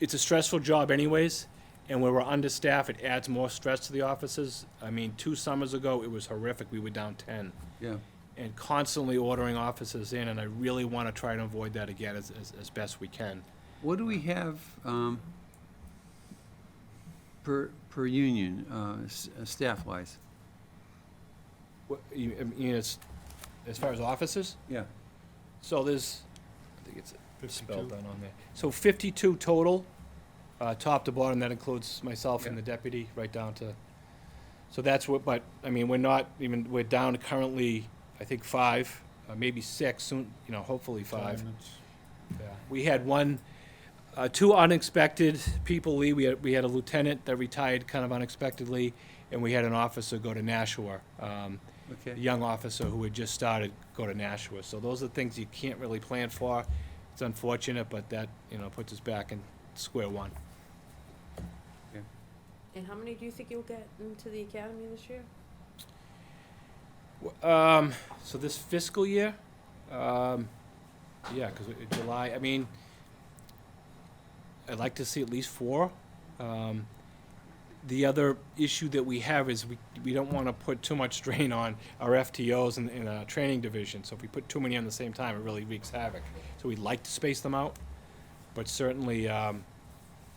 it's a stressful job anyways, and when we're understaffed, it adds more stress to the offices. 2 summers ago, it was horrific. We were down 10. Yeah. And constantly ordering officers in, and I really want to try to avoid that again as best we can. What do we have per union, staff-wise? As far as officers? Yeah. So there's, I think it's spelled out on there. So 52 total, top to bottom. That includes myself and the deputy, right down to. So that's what. But we're not even. We're down to currently, I think 5, maybe 6 soon. Hopefully 5. Assignments. Yeah. We had 2 unexpected people leave. We had a lieutenant that retired kind of unexpectedly, and we had an officer go to Nashua, a Okay. young officer who had just started, go to Nashua. So those are things you can't really plan for. It's unfortunate, but that, puts us back in square one. And how many do you think you'll get into the academy this year? So this fiscal year, yeah, because July, I'd like to see at least 4. The other issue that we have is we don't want to put too much strain on our FTOs in our training division. So if we put too many on the same time, it really wreaks havoc. So we'd like to space them out, but certainly,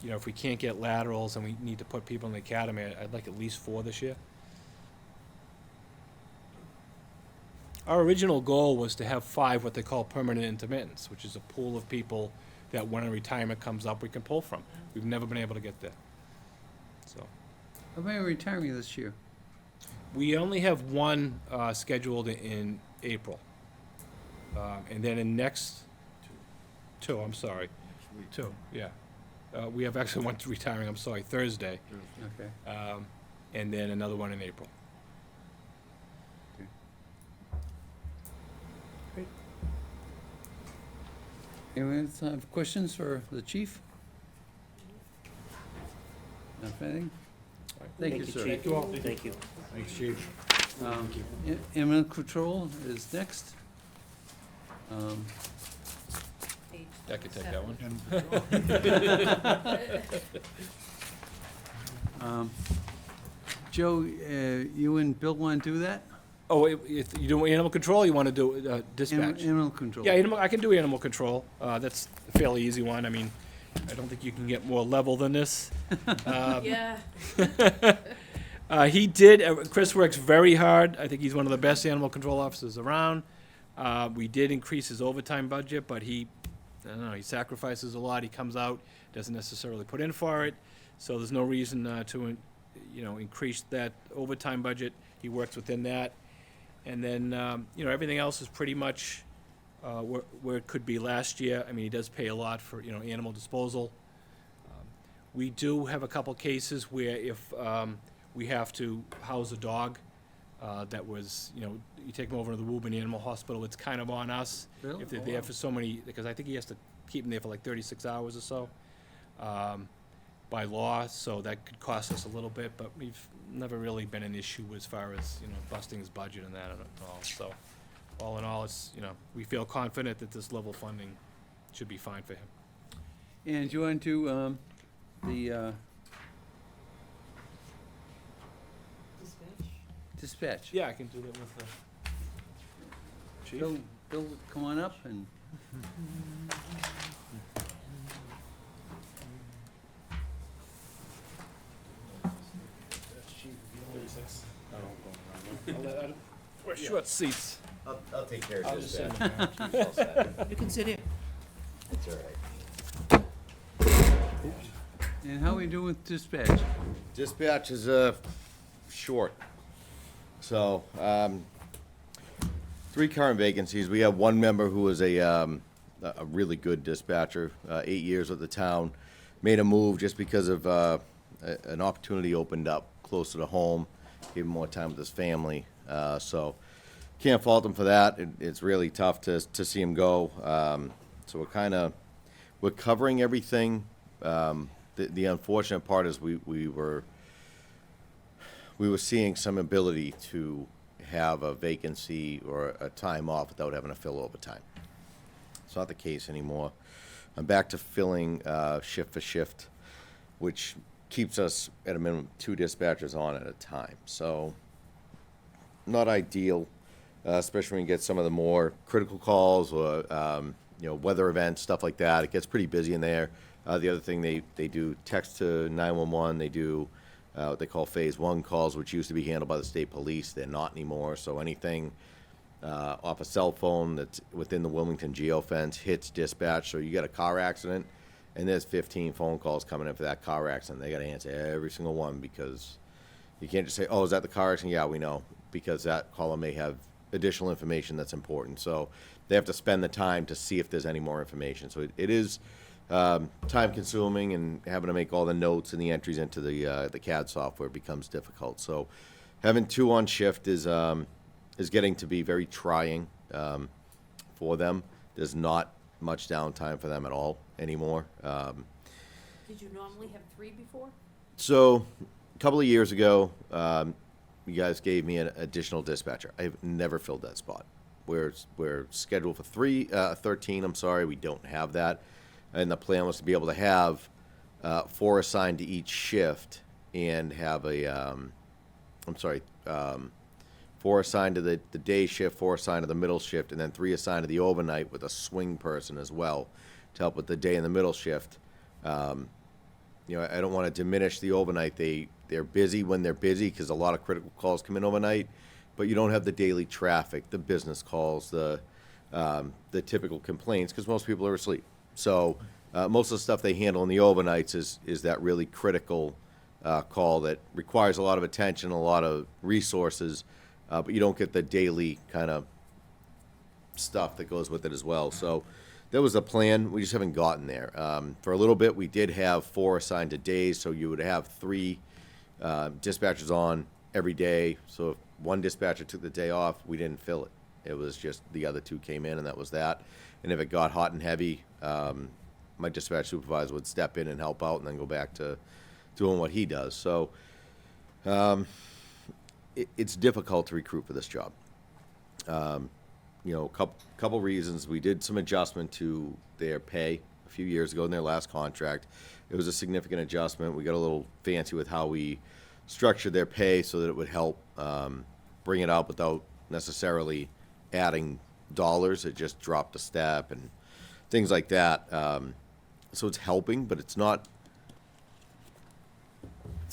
if we can't get laterals and we need to put people in the academy, I'd like at least 4 this year. Our original goal was to have 5 what they call permanent intermittents, which is a pool of people that when a retirement comes up, we can pull from. We've never been able to get there. So How many are retiring this year? we only have 1 scheduled in April. And then in next, 2, I'm sorry. 2, yeah. We have actually 1 retiring, I'm sorry, Thursday. Okay. And then another one in April. Anyone else have questions for the chief? Not anything? Thank you, sir. Chief. Thank you. Thanks, chief. Animal control is next. I could take that one. Joe, you and Bill want to do that? Oh, if you do animal control, you want to do dispatch? Animal control. Yeah, I can do animal control. That's a fairly easy one. I don't think you can get more level than this. Yeah. He did, Chris works very hard. I think he's one of the best animal control officers around. We did increase his overtime budget, but he sacrifices a lot. He comes out, doesn't necessarily put in for it. So there's no reason to, increase that overtime budget. He works within that. And then, everything else is pretty much where it could be last year. He does pay a lot for, animal disposal. We do have a couple cases where if we have to house a dog that was, you take them over to the Woburn Animal Hospital, it's kind of on us. Really? If they're Oh, there wow. for so many, because I think he has to keep them there for like 36 hours or so by law, so that could cost us a little bit, but we've never really been an issue as far as, busting his budget and that at all. So all in all, it's, we feel confident that this level funding should be fine for him. And do you want to the Dispatch? dispatch? Yeah, I can do that with the chief. Bill, come on up and. We're short seats. I'll take care I'll of just this. send them. You can sit here. That's all right. And how are we doing with dispatch? Dispatch is short. So 3 current vacancies. We have 1 member who is a really good dispatcher, 8 years with the town. Made a move just because of an opportunity opened up closer to home, gave him more time with his family. So can't fault him for that. It's really tough to see him go. So we're covering everything. The unfortunate part is we were seeing some ability to have a vacancy or a time off without having to fill overtime. It's not the case anymore. I'm back to filling shift for shift, which keeps us at a minimum 2 dispatchers on at a time. So not ideal, especially when you get some of the more critical calls or weather events, stuff like that. It gets pretty busy in there. The other thing, they do text to 911. They do what they call phase 1 calls, which used to be handled by the state police. They're not anymore. So anything off a cell phone that's within the Wilmington geofence hits dispatch. So you get a car accident, and there's 15 phone calls coming in for that car accident. They got to answer every single one because you can't just say, "Oh, is that the car accident?" Yeah, we know, because that caller may have additional information that's important. So they have to spend the time to see if there's any more information. So it is time consuming, and having to make all the notes and the entries into the CAD software becomes difficult. So having two on shift is getting to be very trying for them. There's not much downtime for them at all anymore. Did you normally have 3 before? So a couple of years ago, you guys gave me an additional dispatcher. I've never filled that spot. We're scheduled for 13. I'm sorry, we don't have that. And the plan was to be able to have 4 assigned to each shift and have a, 4 assigned to the day shift, 4 assigned to the middle shift, and then 3 assigned to the overnight with a swing person as well to help with the day and the middle shift. You know, I don't want to diminish the overnight. They're busy when they're busy because a lot of critical calls come in overnight, but you don't have the daily traffic, the business calls, the typical complaints because most people are asleep. So most of the stuff they handle in the overnights is that really critical call that requires a lot of attention, a lot of resources, but you don't get the daily kind of stuff that goes with it as well. So that was the plan. We just haven't gotten there. For a little bit, we did have 4 assigned to days, so you would have 3 dispatchers on every day. So if one dispatcher took the day off, we didn't fill it. It was just the other 2 came in, and that was that. And if it got hot and heavy, my dispatch supervisor would step in and help out and then go back to doing what he does. So it's difficult to recruit for this job. You know, couple reasons. We did some adjustment to their pay a few years ago in their last contract. It was a significant adjustment. We got a little fancy with how we structured their pay so that it would help bring it up without necessarily adding dollars. It just dropped a step and things like that. So it's helping, but it's not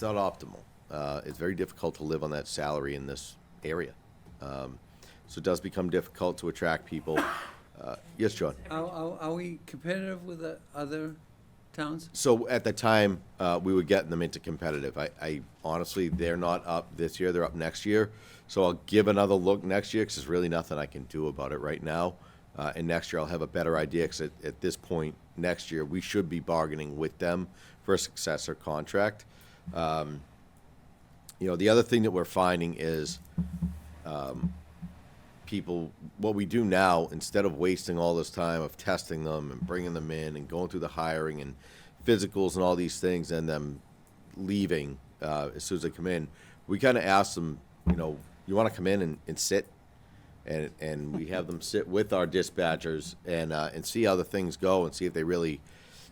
optimal. It's very difficult to live on that salary in this area. So it does become difficult to attract people. Yes, John? Are we competitive with the other towns? So at the time, we were getting them into competitive. I honestly, they're not up this year, they're up next year. So I'll give another look next year, because there's really nothing I can do about it right now. And next year I'll have a better idea, because at this point, next year, we should be bargaining with them for a successor contract. You know, the other thing that we're finding is people, what we do now, instead of wasting all this time of testing them and bringing them in and going through the hiring and physicals and all these things and them leaving as soon as they come in, we kind of ask them, you know, you want to come in and sit? And we have them sit with our dispatchers and see how the things go and see if they really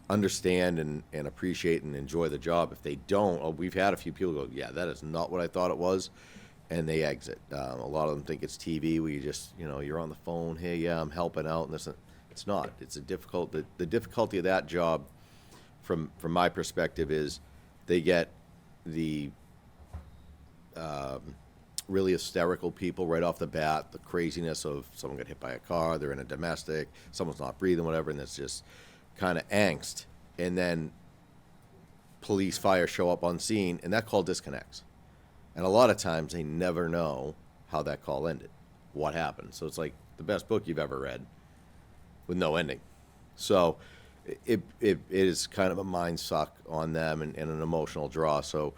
understand and appreciate and enjoy the job. If they don't, we've had a few people go, yeah, that is not what I thought it was, and they exit. A lot of them think it's TV where you just, you know, you're on the phone, hey, yeah, I'm helping out, and this. It's not. It's a difficult. The difficulty of that job, from my perspective, is they get the really hysterical people right off the bat, the craziness of someone got hit by a car, they're in a domestic, someone's not breathing, whatever, and it's just kind of angst. And then police, fire show up on scene, and that call disconnects. And a lot of times they never know how that call ended, what happened. So it's like the best book you've ever read with no ending. So it is kind of a mind suck on them and an emotional draw. So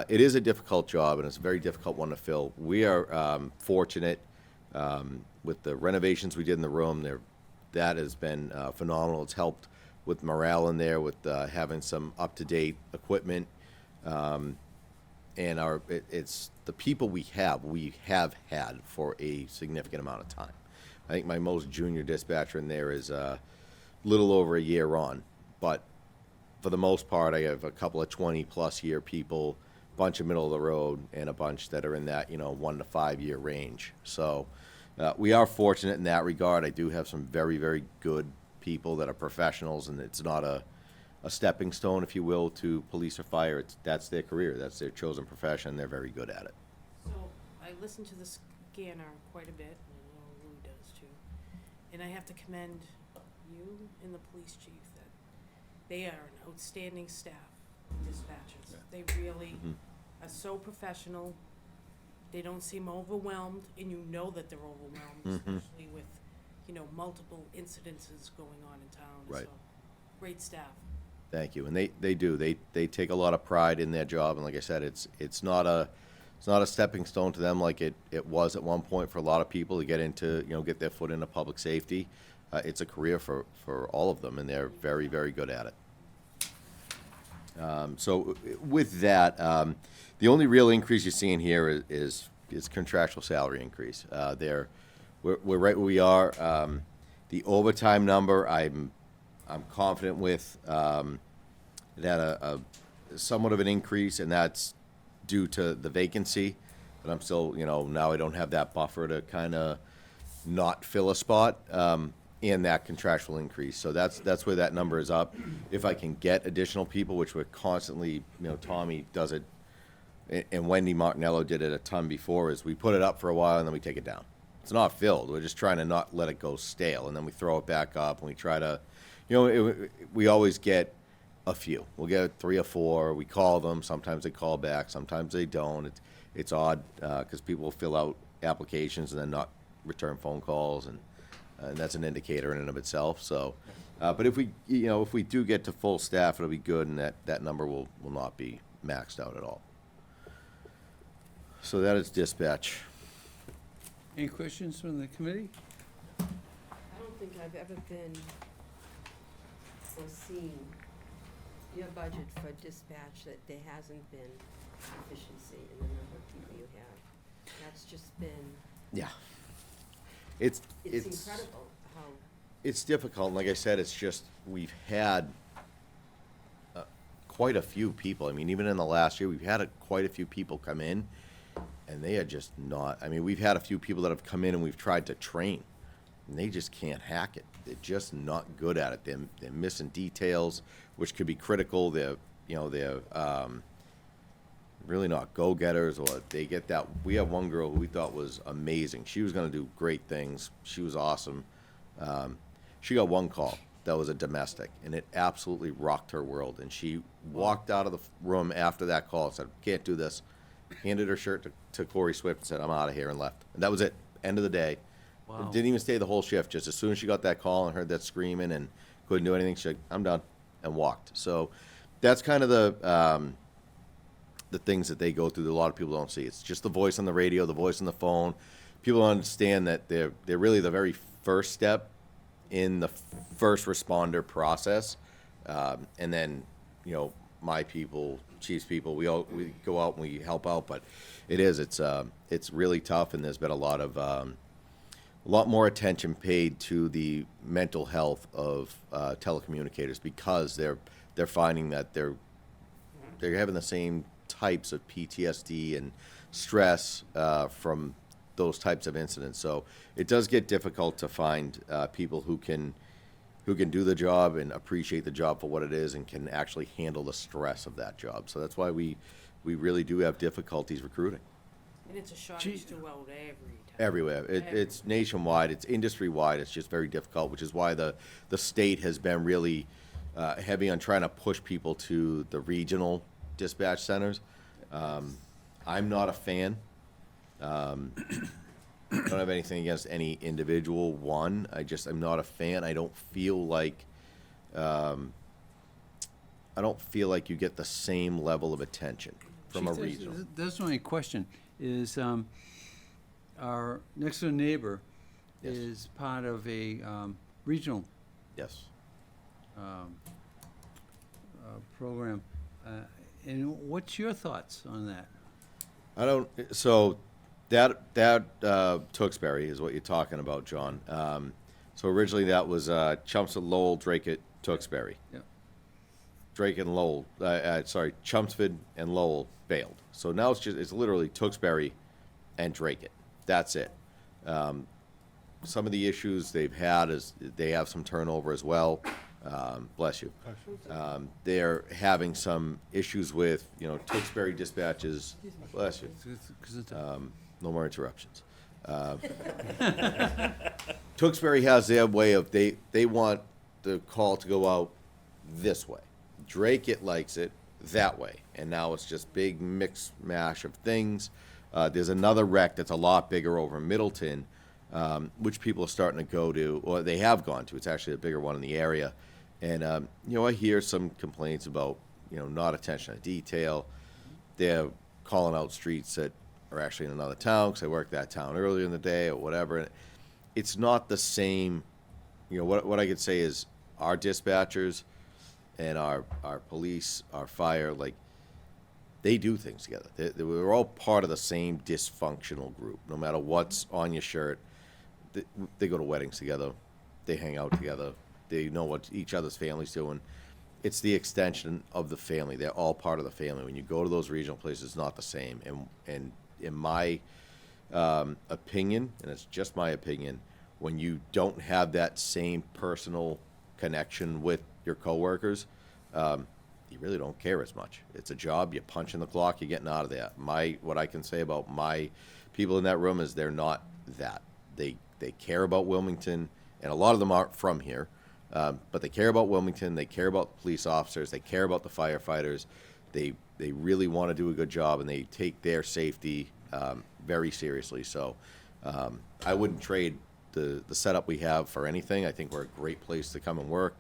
it is a difficult job, and it's a very difficult one to fill. We are fortunate with the renovations we did in the room. That has been phenomenal. It's helped with morale in there, with having some up-to-date equipment. And it's the people we have had for a significant amount of time. I think my most junior dispatcher in there is a little over a year on. But for the most part, I have a couple of 20-plus year people, bunch of middle of the road, and a bunch that are in that 1 to 5 year range. So we are fortunate in that regard. I do have some very, very good people that are professionals, and it's not a stepping stone, if you will, to police or fire. That's their career. That's their chosen profession. They're very good at it. So I listen to the scanner quite a bit, and I know Lou does too. And I have to commend you and the police chief that they are an outstanding staff, dispatchers. Yeah. They really are so professional. They don't seem overwhelmed, and you know that they're overwhelmed, especially with, multiple incidences going on in town. Right. So great staff. Thank you, and they do. They take a lot of pride in their job, and like I said, it's not a stepping stone to them like it was at one point for a lot of people to get into, get their foot into public safety. It's a career for all of them, and they're very, very good at it. So with that, the only real increase you're seeing here is contractual salary increase. We're right where we are. The overtime number, I'm confident with. It had a somewhat of an increase, and that's due to the vacancy. But I'm still, now I don't have that buffer to kind of not fill a spot, and that contractual increase. So that's where that number is up. If I can get additional people, which we're constantly, Tommy does it, and Wendy Martinello did it a ton before, is we put it up for a while and then we take it down. It's not filled. We're just trying to not let it go stale, and then we throw it back up, and we try to, we always get a few. We'll get 3 or 4. We call them. Sometimes they call back. Sometimes they don't. It's odd because people fill out applications and then not return phone calls, and that's an indicator in and of itself. So, but if we do get to full staff, it'll be good, and that number will not be maxed out at all. So that is dispatch. Any questions from the committee? I don't think I've ever been or seen your budget for dispatch that there hasn't been efficiency in the number of people you have. That's just been, Yeah. it's incredible how, It's difficult, and like I said, it's just, we've had quite a few people. I mean, even in the last year, we've had quite a few people come in, and they are just not, we've had a few people that have come in and we've tried to train, and they just can't hack it. They're just not good at it. They're missing details, which could be critical. They're really not go-getters, or they get that. We have one girl who we thought was amazing. She was going to do great things. She was awesome. She got one call that was a domestic, and it absolutely rocked her world. And she walked out of the room after that call and said, "Can't do this." Handed her shirt to Corey Swift and said, "I'm out of here," and left. And that was it. End of the day. Wow. Didn't even stay the whole shift. Just as soon as she got that call and heard that screaming and couldn't do anything, she said, "I'm done," and walked. So that's kind of the things that they go through that a lot of people don't see. It's just the voice on the radio, the voice on the phone. People don't understand that they're really the very first step in the first responder process. And then, my people, Chief's people, we go out and we help out, but it's really tough, and there's been a lot more attention paid to the mental health of telecommunicators, because they're finding that they're having the same types of PTSD and stress from those types of incidents. So it does get difficult to find people who can do the job and appreciate the job for what it is and can actually handle the stress of that job. So that's why we really do have difficulties recruiting. And it's a shortage throughout every town. Everywhere. It's nationwide. It's industry-wide. It's just very difficult, which is why the state has been really heavy on trying to push people to the regional dispatch centers. I'm not a fan. I don't have anything against any individual one. I'm not a fan. I don't feel like you get the same level of attention from a Chief, regional. That's my question, is our next door neighbor Yes. is part of a regional Yes. program. And what's your thoughts on that? So that Tewksbury is what you're talking about, John. So originally that was Chelmsford, Lowell, Drake, Tewksbury. Yeah. Drake and Lowell, Chelmsford and Lowell failed. So now it's literally Tewksbury and Drake. That's it. Some of the issues they've had is they have some turnover as well. Bless you. They're having some issues with, Tewksbury dispatches. Bless you. No more interruptions. Tewksbury has their way of, they want the call to go out this way. Drake likes it that way. And now it's just big mix mash of things. There's another wreck that's a lot bigger over in Middleton, which people are starting to go to, or they have gone to. It's actually a bigger one in the area. And, I hear some complaints about, not attention to detail. They're calling out streets that are actually in another town, because I worked that town earlier in the day or whatever. And it's not the same, what I could say is our dispatchers and our police, our fire, like, they do things together. We're all part of the same dysfunctional group. No matter what's on your shirt, they go to weddings together. They hang out together. They know what each other's family's doing. It's the extension of the family. They're all part of the family. When you go to those regional places, it's not the same. And in my opinion, and it's just my opinion, when you don't have that same personal connection with your coworkers, you really don't care as much. It's a job. You're punching the clock. You're getting out of there. What I can say about my people in that room is they're not that. They care about Wilmington, and a lot of them aren't from here, but they care about Wilmington. They care about the police officers. They care about the firefighters. They really want to do a good job, and they take their safety very seriously. So I wouldn't trade the setup we have for anything. I think we're a great place to come and work.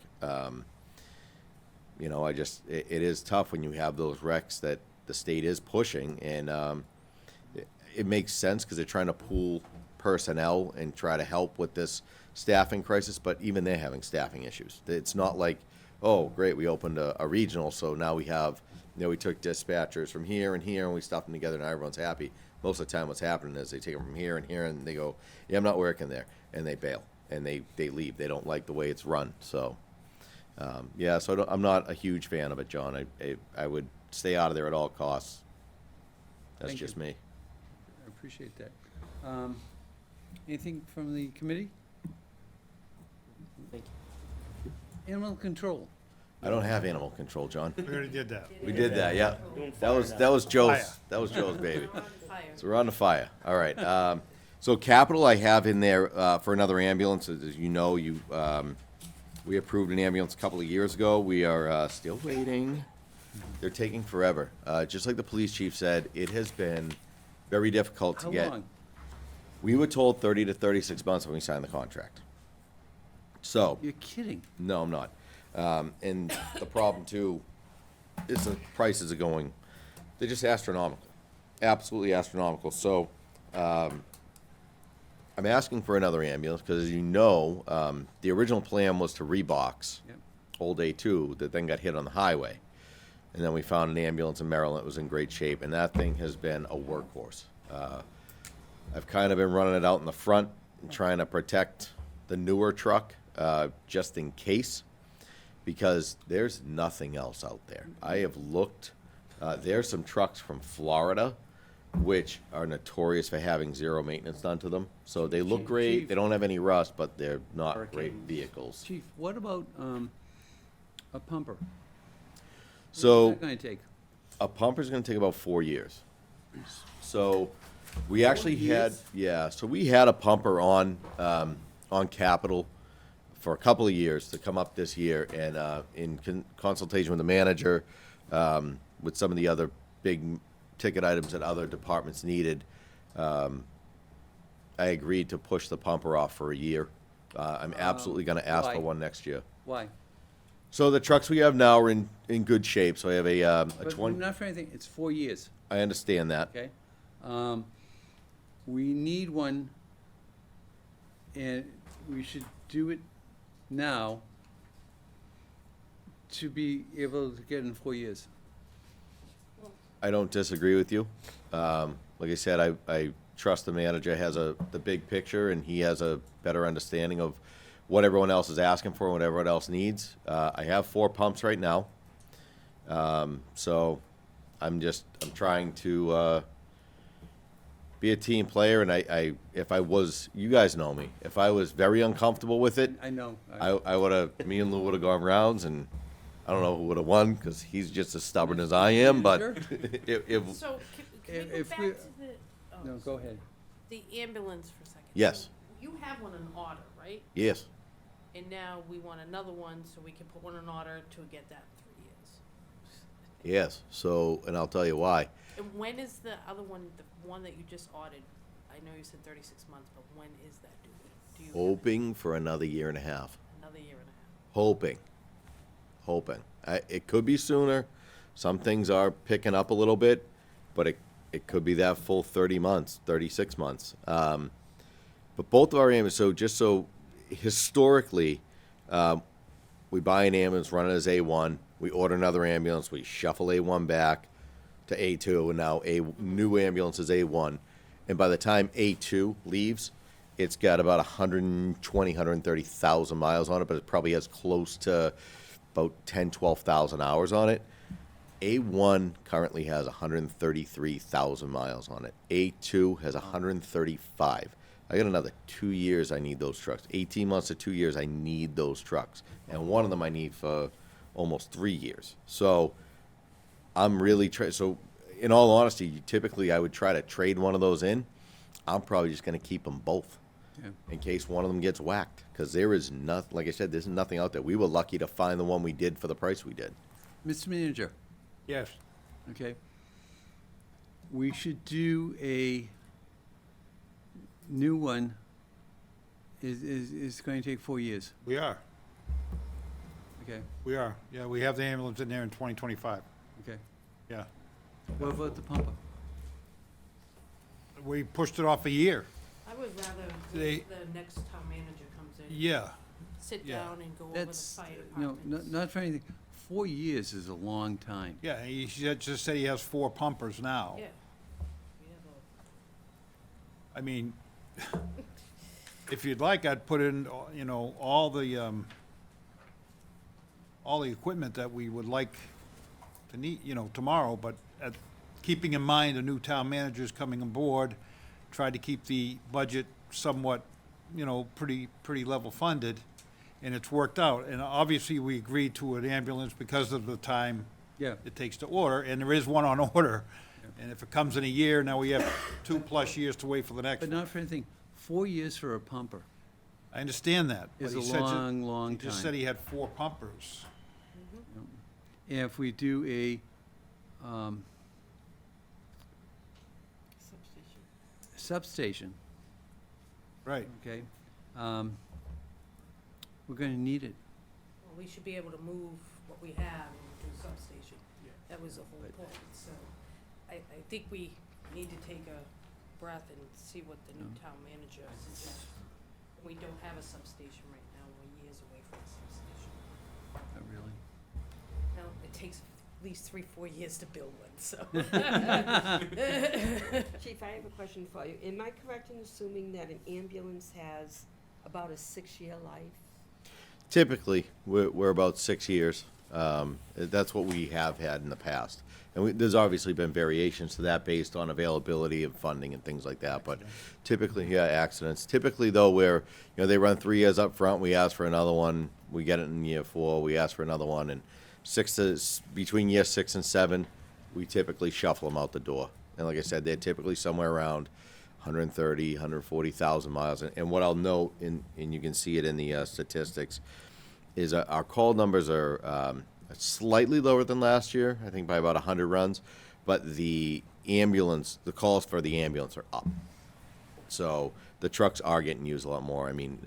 It is tough when you have those recs that the state is pushing, and it makes sense because they're trying to pool personnel and try to help with this staffing crisis, but even they're having staffing issues. It's not like, oh, great, we opened a regional, so now we have, we took dispatchers from here and here, and we stuffed them together, and everyone's happy. Most of the time what's happening is they take them from here and here, and they go, yeah, I'm not working there, and they bail, and they leave. They don't like the way it's run, so... so I'm not a huge fan of it, John. I would stay out of there at all costs. That's Thank you. just me. I appreciate that. Anything from the committee? Thank Animal control. I don't have animal control, John. We already did that. We did that, yeah. Doing That fire was now. that was Joe's. Fire. That was Joe's baby. We're on fire. So we're on the fire. All right. So capital I have in there for another ambulance. As you know, we approved an ambulance a couple of years ago. We are still waiting. They're taking forever. Just like the police chief said, it has been very difficult to How get. long? We were told 30 to 36 months when we signed the contract. So, You're kidding. no, I'm not. And the problem too is the prices are going, they're just astronomical, absolutely astronomical. So, I'm asking for another ambulance because, as you know, the original plan was to rebox Yep. Old A2 that then got hit on the highway. And then we found an ambulance in Maryland that was in great shape, and that thing has been a workhorse. I've kind of been running it out in the front and trying to protect the newer truck just in case, because there's nothing else out there. I have looked. There's some trucks from Florida which are notorious for having zero maintenance done to them. So they look great. Chief. They don't have any rust, but they're not great Hurricanes. vehicles. Chief, what about a pumper? So What's that gonna take? a pumper's going to take about 4 years. So we actually had, so we had a pumper on capital for a couple of years to come up this year, and in consultation with the manager, with some of the other big ticket items that other departments needed, I agreed to push the pumper off for a year. I'm absolutely going to ask why? for one next year. Why? So the trucks we have now are in good shape. So I have a But 20. not for anything, it's 4 years, I understand that. okay? We need one, and we should do it now to be able to get in 4 years. I don't disagree with you. Like I said, I trust the manager has the big picture, and he has a better understanding of what everyone else is asking for and what everyone else needs. I have 4 pumps right now. So I'm trying to be a team player, and if I was, you guys know me, if I was very uncomfortable with it, I know. I would have, me and Lou would have gone rounds, and I don't know who would have won, because he's just as stubborn as I am, but Sure. if, So, can we go If back we- to the, oh, No, go ahead. the ambulance for a second? Yes. So you have one in order, right? yes, And now we want another one, so we can put one in order to get that in 3 years. yes, so, and I'll tell you why. And when is the other one, the one that you just ordered? I know you said 36 months, but when is that due? Do you have Hoping for another year and a half. another year and a half? Hoping. hoping. It could be sooner. Some things are picking up a little bit, but it could be that full 30 months, 36 months. But both of our ambulances, so just so historically, we buy an ambulance, run it as A1, we order another ambulance, we shuffle A1 back to A2, and now a new ambulance is A1. And by the time A2 leaves, it's got about 120, 130,000 miles on it, but it probably has close to about 10, 12,000 hours on it. A1 currently has 133,000 miles on it. A2 has 135. I got another 2 years I need those trucks. 18 months to 2 years I need those trucks. And one of them I need for almost 3 years. So I'm really so in all honesty, typically I would try to trade one of those in. I'm probably just going to keep them both Yeah. in case one of them gets whacked. Because there is nothing, like I said, there's nothing out there. We were lucky to find the one we did for the price we did. Mr. Manager, Yes, okay? We should do a new one. Is going to take 4 years, we are. okay? We are. Yeah, we have the ambulance in there in 2025. Okay. Yeah. What about the pumper? We pushed it off a year. I would rather They- the next town manager comes in, Yeah. sit yeah. down and go over the That's, fire no, departments. not for anything. 4 years is a long time. Yeah, just said he has 4 pumpers now. Yeah. We have a- I mean, if you'd like, I'd put in, you know, all the equipment that we would like to need, you know, tomorrow, but keeping in mind the new town manager's coming aboard, tried to keep the budget somewhat, you know, pretty level funded, and it's worked out. And obviously, we agreed to an ambulance because of the time Yeah. it takes to order, and there is one on order. And if it comes in a year, now we have 2+ years to wait for the next But one. not for anything. 4 years for a pumper I understand that. but is he a said long, long He time. just said he had 4 pumpers. And if we do a Substation. substation, Right. okay, we're gonna need it. Well, we should be able to move what we have into a substation. That was the whole Right. point, so I think we need to take a breath and see what the new town manager suggests. We don't have a substation right now, we're years away from a substation. Not really. Now, it takes at least 3-4 years to build one, so. Chief, I have a question for you. Am I correct in assuming that an ambulance has about a 6-year life? Typically, we're about 6 years. That's what we have had in the past. And there's obviously been variations to that based on availability and funding and things like that. But typically, yeah, accidents. Typically, though, where, you know, they run 3 years up front, we ask for another one. We get it in year 4, we ask for another one. And between year 6 and 7, we typically shuffle them out the door. And like I said, they're typically somewhere around 130, 140,000 miles. And what I'll note, and you can see it in the statistics, is our call numbers are slightly lower than last year, I think by about 100 runs, but the calls for the ambulance are up. So the trucks are getting used a lot more. I mean,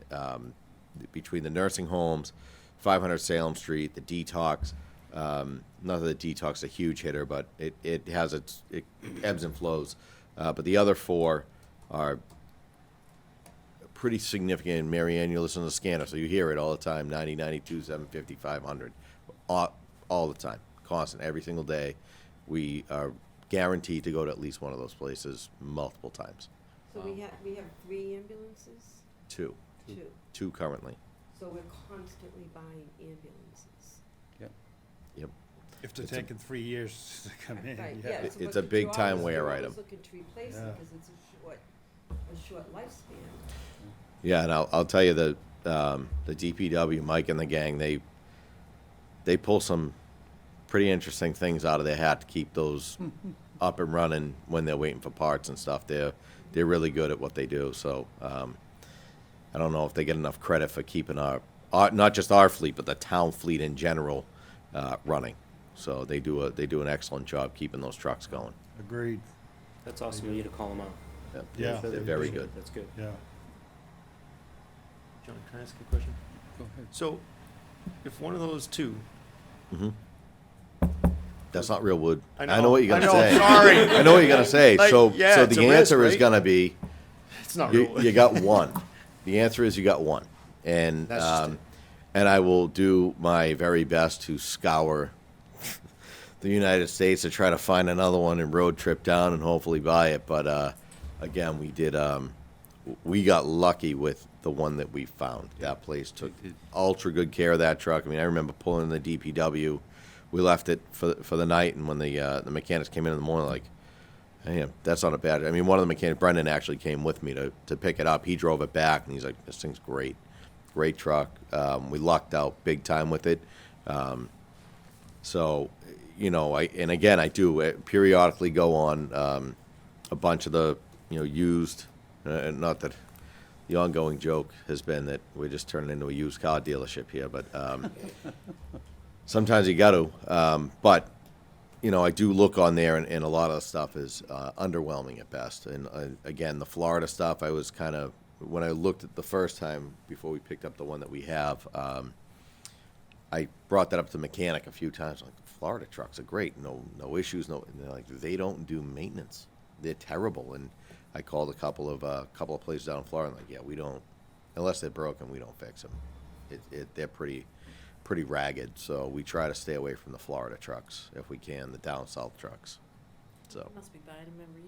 between the nursing homes, 500 Salem Street, the detox, not that the detox is a huge hitter, but it ebbs and flows. But the other 4 are pretty significant. Mary Ann, you listen to the scanner, so you hear it all the time, 90, 92, 750, 500, all the time, constant, every single day. We are guaranteed to go to at least one of those places multiple times. So we have 3 ambulances? 2. 2. 2 currently. So we're constantly buying ambulances. Yep. If they're It's a- taking 3 years to come in, Right, yeah. yeah. It- so it's but a big you're time always- wear you're item. always looking to replace Yeah. it because it's a short lifespan. Yeah, and I'll tell you the DPW, Mike and the gang, they pull some pretty interesting things out of their hat to keep those up and running when they're waiting for parts and stuff. They're really good at what they do. So I don't know if they get enough credit for keeping our not just our fleet, but the town fleet in general running. So they do an excellent job keeping those trucks going. Agreed, That's awesome of you to call them out. Yep. Yeah. They're very good. That's good. yeah. John, can I ask you a question? Go ahead. So, if one of those 2 That's not real wood. I I know know, what you're I gonna know, say. sorry. I know what you're gonna say. Like, So, yeah, so it's the a risk, answer is right? gonna be, It's not real. you got one. The answer is you got one. And, That's just it. and I will do my very best to scour the United States to try to find another one and road trip down and hopefully buy it. But, again, we got lucky with the one that we found. That place took They did. ultra good care of that truck. I mean, I remember pulling the DPW. We left it for the night, and when the mechanics came in the morning, like, hey, that's not a bad. I mean, one of the mechanics, Brendan, actually came with me to pick it up. He drove it back, and he's like, this thing's great truck. We lucked out big time with it. So, you know, I do periodically go on a bunch of the used. Not that the ongoing joke has been that we're just turning into a used car dealership here, but sometimes you got to. But I do look on there, and a lot of the stuff is underwhelming at best. And again, the Florida stuff, I was kind of, when I looked at the first time before we picked up the one that we have, I brought that up to the mechanic a few times. Like, the Florida trucks are great, no issues, no. And they're like, they don't do maintenance. They're terrible. And I called a couple of places down in Florida, and like, yeah, we don't, unless they're broken, we don't fix them. They're pretty ragged, so we try to stay away from the Florida trucks if we can, the down south trucks. So Must be buying them every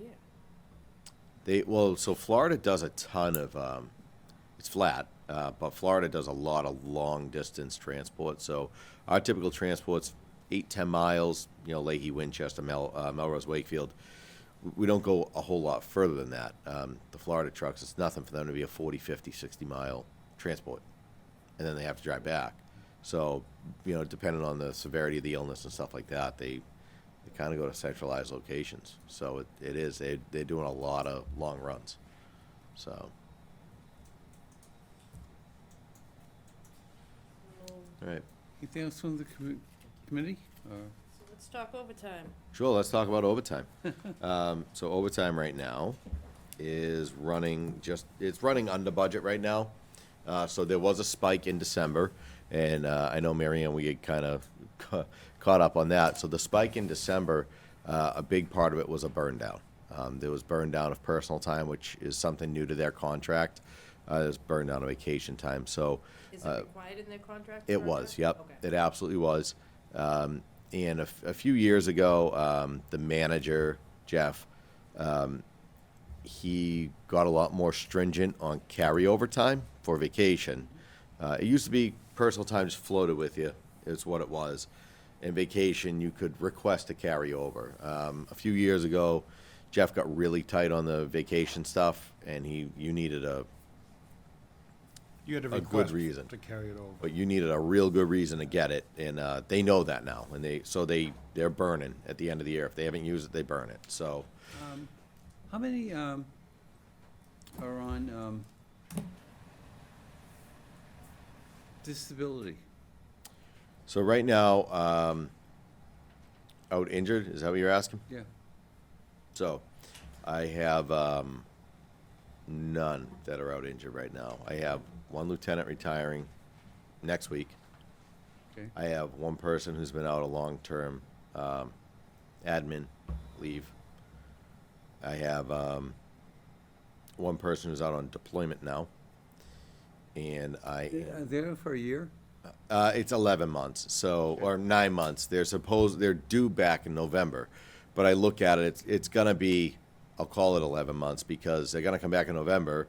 year. so Florida does a ton of, it's flat, but Florida does a lot of long distance transport. So our typical transport's 8-10 miles, Leahy, Winchester, Melrose, Wakefield. We don't go a whole lot further than that. The Florida trucks, it's nothing for them to be a 40, 50, 60 mile transport. And then they have to drive back. So, depending on the severity of the illness and stuff like that, they kind of go to centralized locations. So it is, they're doing a lot of long runs. So, all right. Anything else from the committee? Or- So let's talk overtime. Sure, let's talk about overtime. So overtime right now is running it's running under budget right now. So there was a spike in December, and I know, Marianne, we had kind of caught up on that. So the spike in December, a big part of it was a burn down. There was burn down of personal time, which is something new to their contract. There's burn down of vacation time. So Is it required in their contract? it was, yep. Okay. It absolutely was. And a few years ago, the manager, Jeff, he got a lot more stringent on carryover time for vacation. It used to be personal time just floated with you, is what it was. And vacation, you could request a carryover. A few years ago, Jeff got really tight on the vacation stuff, and you needed You had to a good request reason. to carry it over. but you needed a real good reason to get it, and they know that now, and they're burning at the end of the year. If they haven't used it, they burn it. So How many are on disability? so right now, out injured, is that what you're asking? Yeah. So I have none that are out injured right now. I have one lieutenant retiring next week. Okay. I have one person who's been out a long-term admin leave. I have one person who's out on deployment now. And I Are they there for a year? it's 11 months, so, or 9 months. They're due back in November. But I look at it, it's gonna be, I'll call it 11 months, because they're gonna come back in November,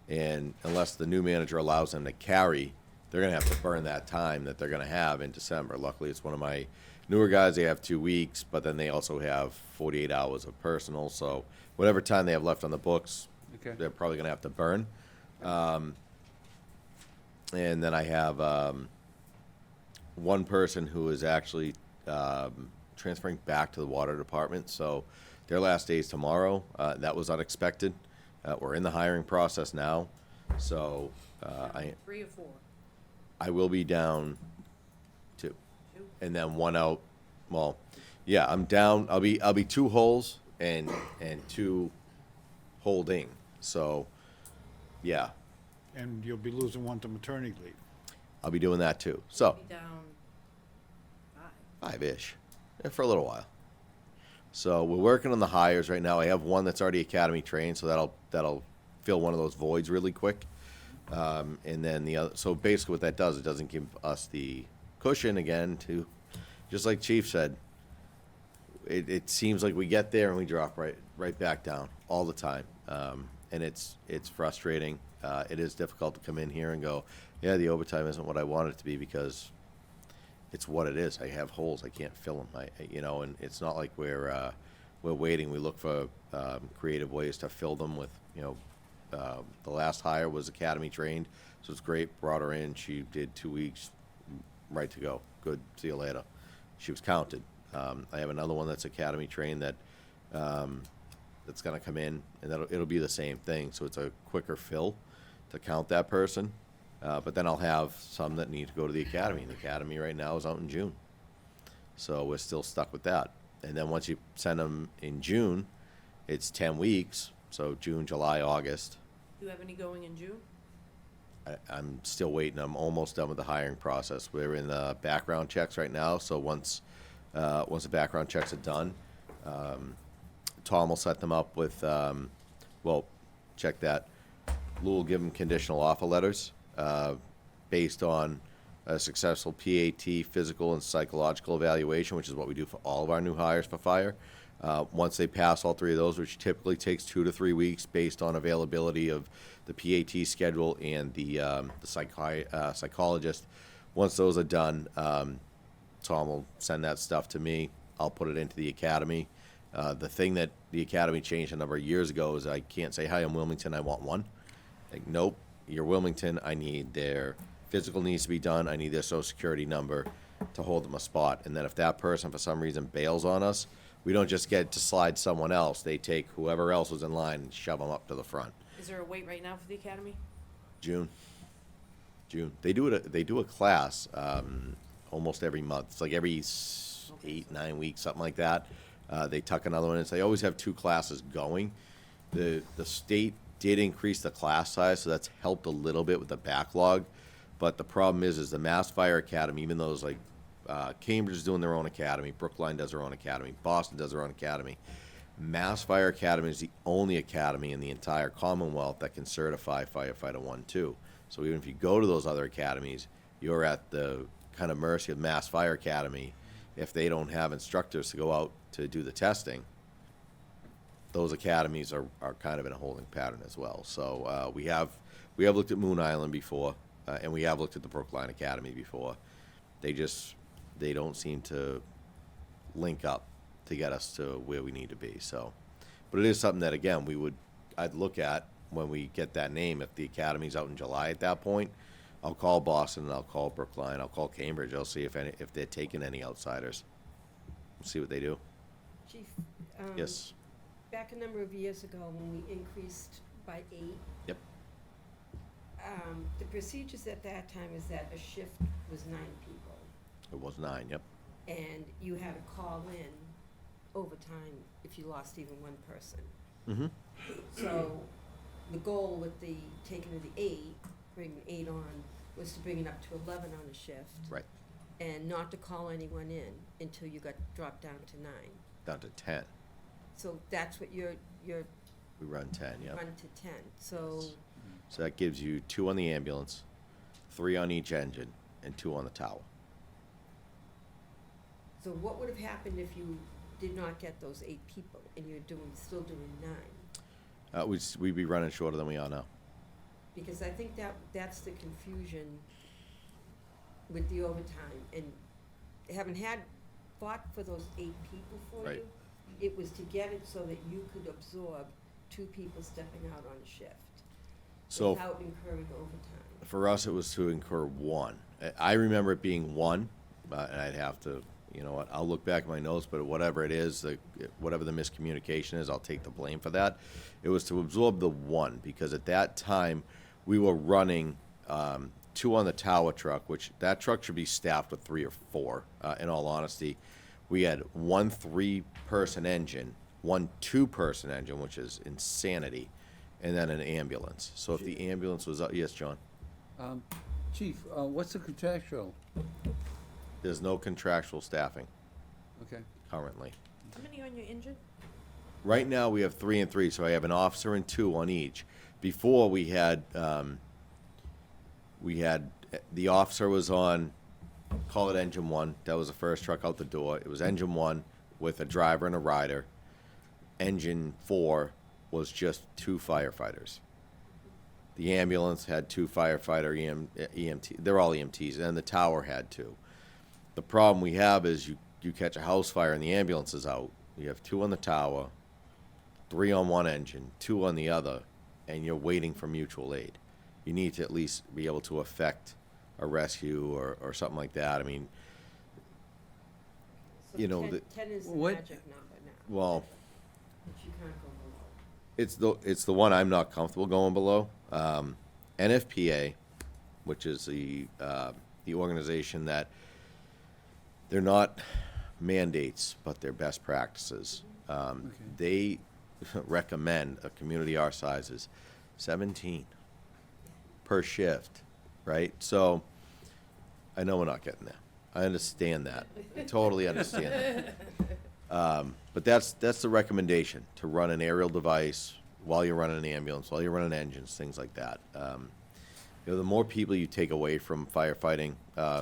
and unless the new manager allows them to carry, they're gonna have to burn that time that they're gonna have in December. Luckily, it's one of my newer guys, they have 2 weeks, but then they also have 48 hours of personal, so whatever time they have left on the books, Okay. they're probably gonna have to burn. And then I have one person who is actually transferring back to the water department. So their last day is tomorrow. That was unexpected. We're in the hiring process now. So I 3 or 4? will be down 2. 2? And then one out. Well, yeah, I'm down. I'll be 2 holes and 2 holding. So yeah, And you'll be losing one to maternity leave. I'll be doing that too. So Be down 5. 5-ish, for a little while. So we're working on the hires right now. I have one that's already academy trained, so that'll fill one of those voids really quick. And then the other, so basically what that does, it doesn't give us the cushion again to, just like Chief said, it seems like we get there and we drop right back down all the time. And it's frustrating. It is difficult to come in here and go, yeah, the overtime isn't what I want it to be, because it's what it is. I have holes. I can't fill them. And it's not like we're waiting. We look for creative ways to fill them with, the last hire was academy trained, so it's great. Brought her in. She did 2 weeks, right to go. Good. See you later. She was counted. I have another one that's academy trained that's going to come in, and it'll be the same thing. So it's a quicker fill to count that person. But then I'll have some that need to go to the academy. The academy right now is out in June. So we're still stuck with that. And then once you send them in June, it's 10 weeks. So June, July, August. Do you have any going in June? I'm still waiting. I'm almost done with the hiring process. We're in the background checks right now. So once the background checks are done, Tom will set them up with, check that. Lou will give them conditional offer letters. Based on a successful PAT, physical and psychological evaluation, which is what we do for all of our new hires for fire. Once they pass all 3 of those, which typically takes 2 to 3 weeks based on availability of the PAT schedule and the psychologist, once those are done, Tom will send that stuff to me. I'll put it into the academy. The thing that the academy changed a number of years ago is I can't say, hi, I'm Wilmington, I want one. Like, nope. You're Wilmington, I need their physical needs to be done, I need their social security number to hold them a spot. And then if that person for some reason bails on us, we don't just get to slide someone else. They take whoever else was in line and shove them up to the front. Is there a wait right now for the academy? June. They do a class almost every month. It's like every 8-9 weeks, something like that. They tuck another one in. So they always have 2 classes going. The state did increase the class size, so that's helped a little bit with the backlog. But the problem is the Mass Fire Academy, even though it's like Cambridge is doing their own academy, Brookline does their own academy, Boston does their own academy. Mass Fire Academy is the only academy in the entire Commonwealth that can certify firefighter 1-2. So even if you go to those other academies, you're at the kind of mercy of Mass Fire Academy. If they don't have instructors to go out to do the testing, those academies are kind of in a holding pattern as well. So we have looked at Moon Island before, and we have looked at the Brookline Academy before. They don't seem to link up to get us to where we need to be. So, but it is something that, again, I'd look at when we get that name. If the academy's out in July at that point, I'll call Boston, I'll call Brookline, I'll call Cambridge. I'll see if they're taking any outsiders. See what they do. Chief, Yes. back a number of years ago when we increased by 8. Yep. The procedures at that time is that a shift was 9 people, It was 9. Yep. and you had to call in overtime if you lost even one person. Mm-hmm. So the goal with the taking of the 8, bringing 8 on, was to bring it up to 11 on a shift. Right. And not to call anyone in until you got dropped down to 9. Down to 10. So that's what you're We run 10. Yep. run to 10. So So that gives you 2 on the ambulance, 3 on each engine, and 2 on the tower. so what would have happened if you did not get those 8 people and you're still doing 9? We'd be running shorter than we are now. Because I think that's the confusion with the overtime, and having fought for those 8 people for Right. you, it was to get it so that you could absorb 2 people stepping out on a shift So without incurring overtime. for us, it was to incur 1. I remember it being 1, and I'd have to, you know what, I'll look back at my notes, but whatever it is, whatever the miscommunication is, I'll take the blame for that. It was to absorb the 1, because at that time, we were running 2 on the tower truck, which that truck should be staffed with 3 or 4, in all honesty. We had 1 3-person engine, 1 2-person engine, which is insanity, and then an ambulance. So if the ambulance was, yes, John? Chief, what's the contractual There's no contractual staffing Okay. currently. How many on your engine? Right now, we have 3 and 3, so I have an officer and 2 on each. Before, we had the officer was on, call it engine 1. That was the first truck out the door. It was engine 1 with a driver and a rider. Engine 4 was just 2 firefighters. The ambulance had 2 firefighter EMT. They're all EMTs, and the tower had 2. The problem we have is you catch a house fire and the ambulance is out. You have 2 on the tower, 3 on one engine, 2 on the other, and you're waiting for mutual aid. You need to at least be able to effect a rescue or something like that. I mean, So You know, 10 is the what- magic number now, well, but you can't go below. it's the one I'm not comfortable going below. NFPA, which is the organization that they're not mandates, but they're best practices. They recommend a community our size is 17 per shift, right? So I know we're not getting there. I understand that. I totally understand that. But that's the recommendation, to run an aerial device while you're running an ambulance, while you're running engines, things like that. The more people you take away from firefighting,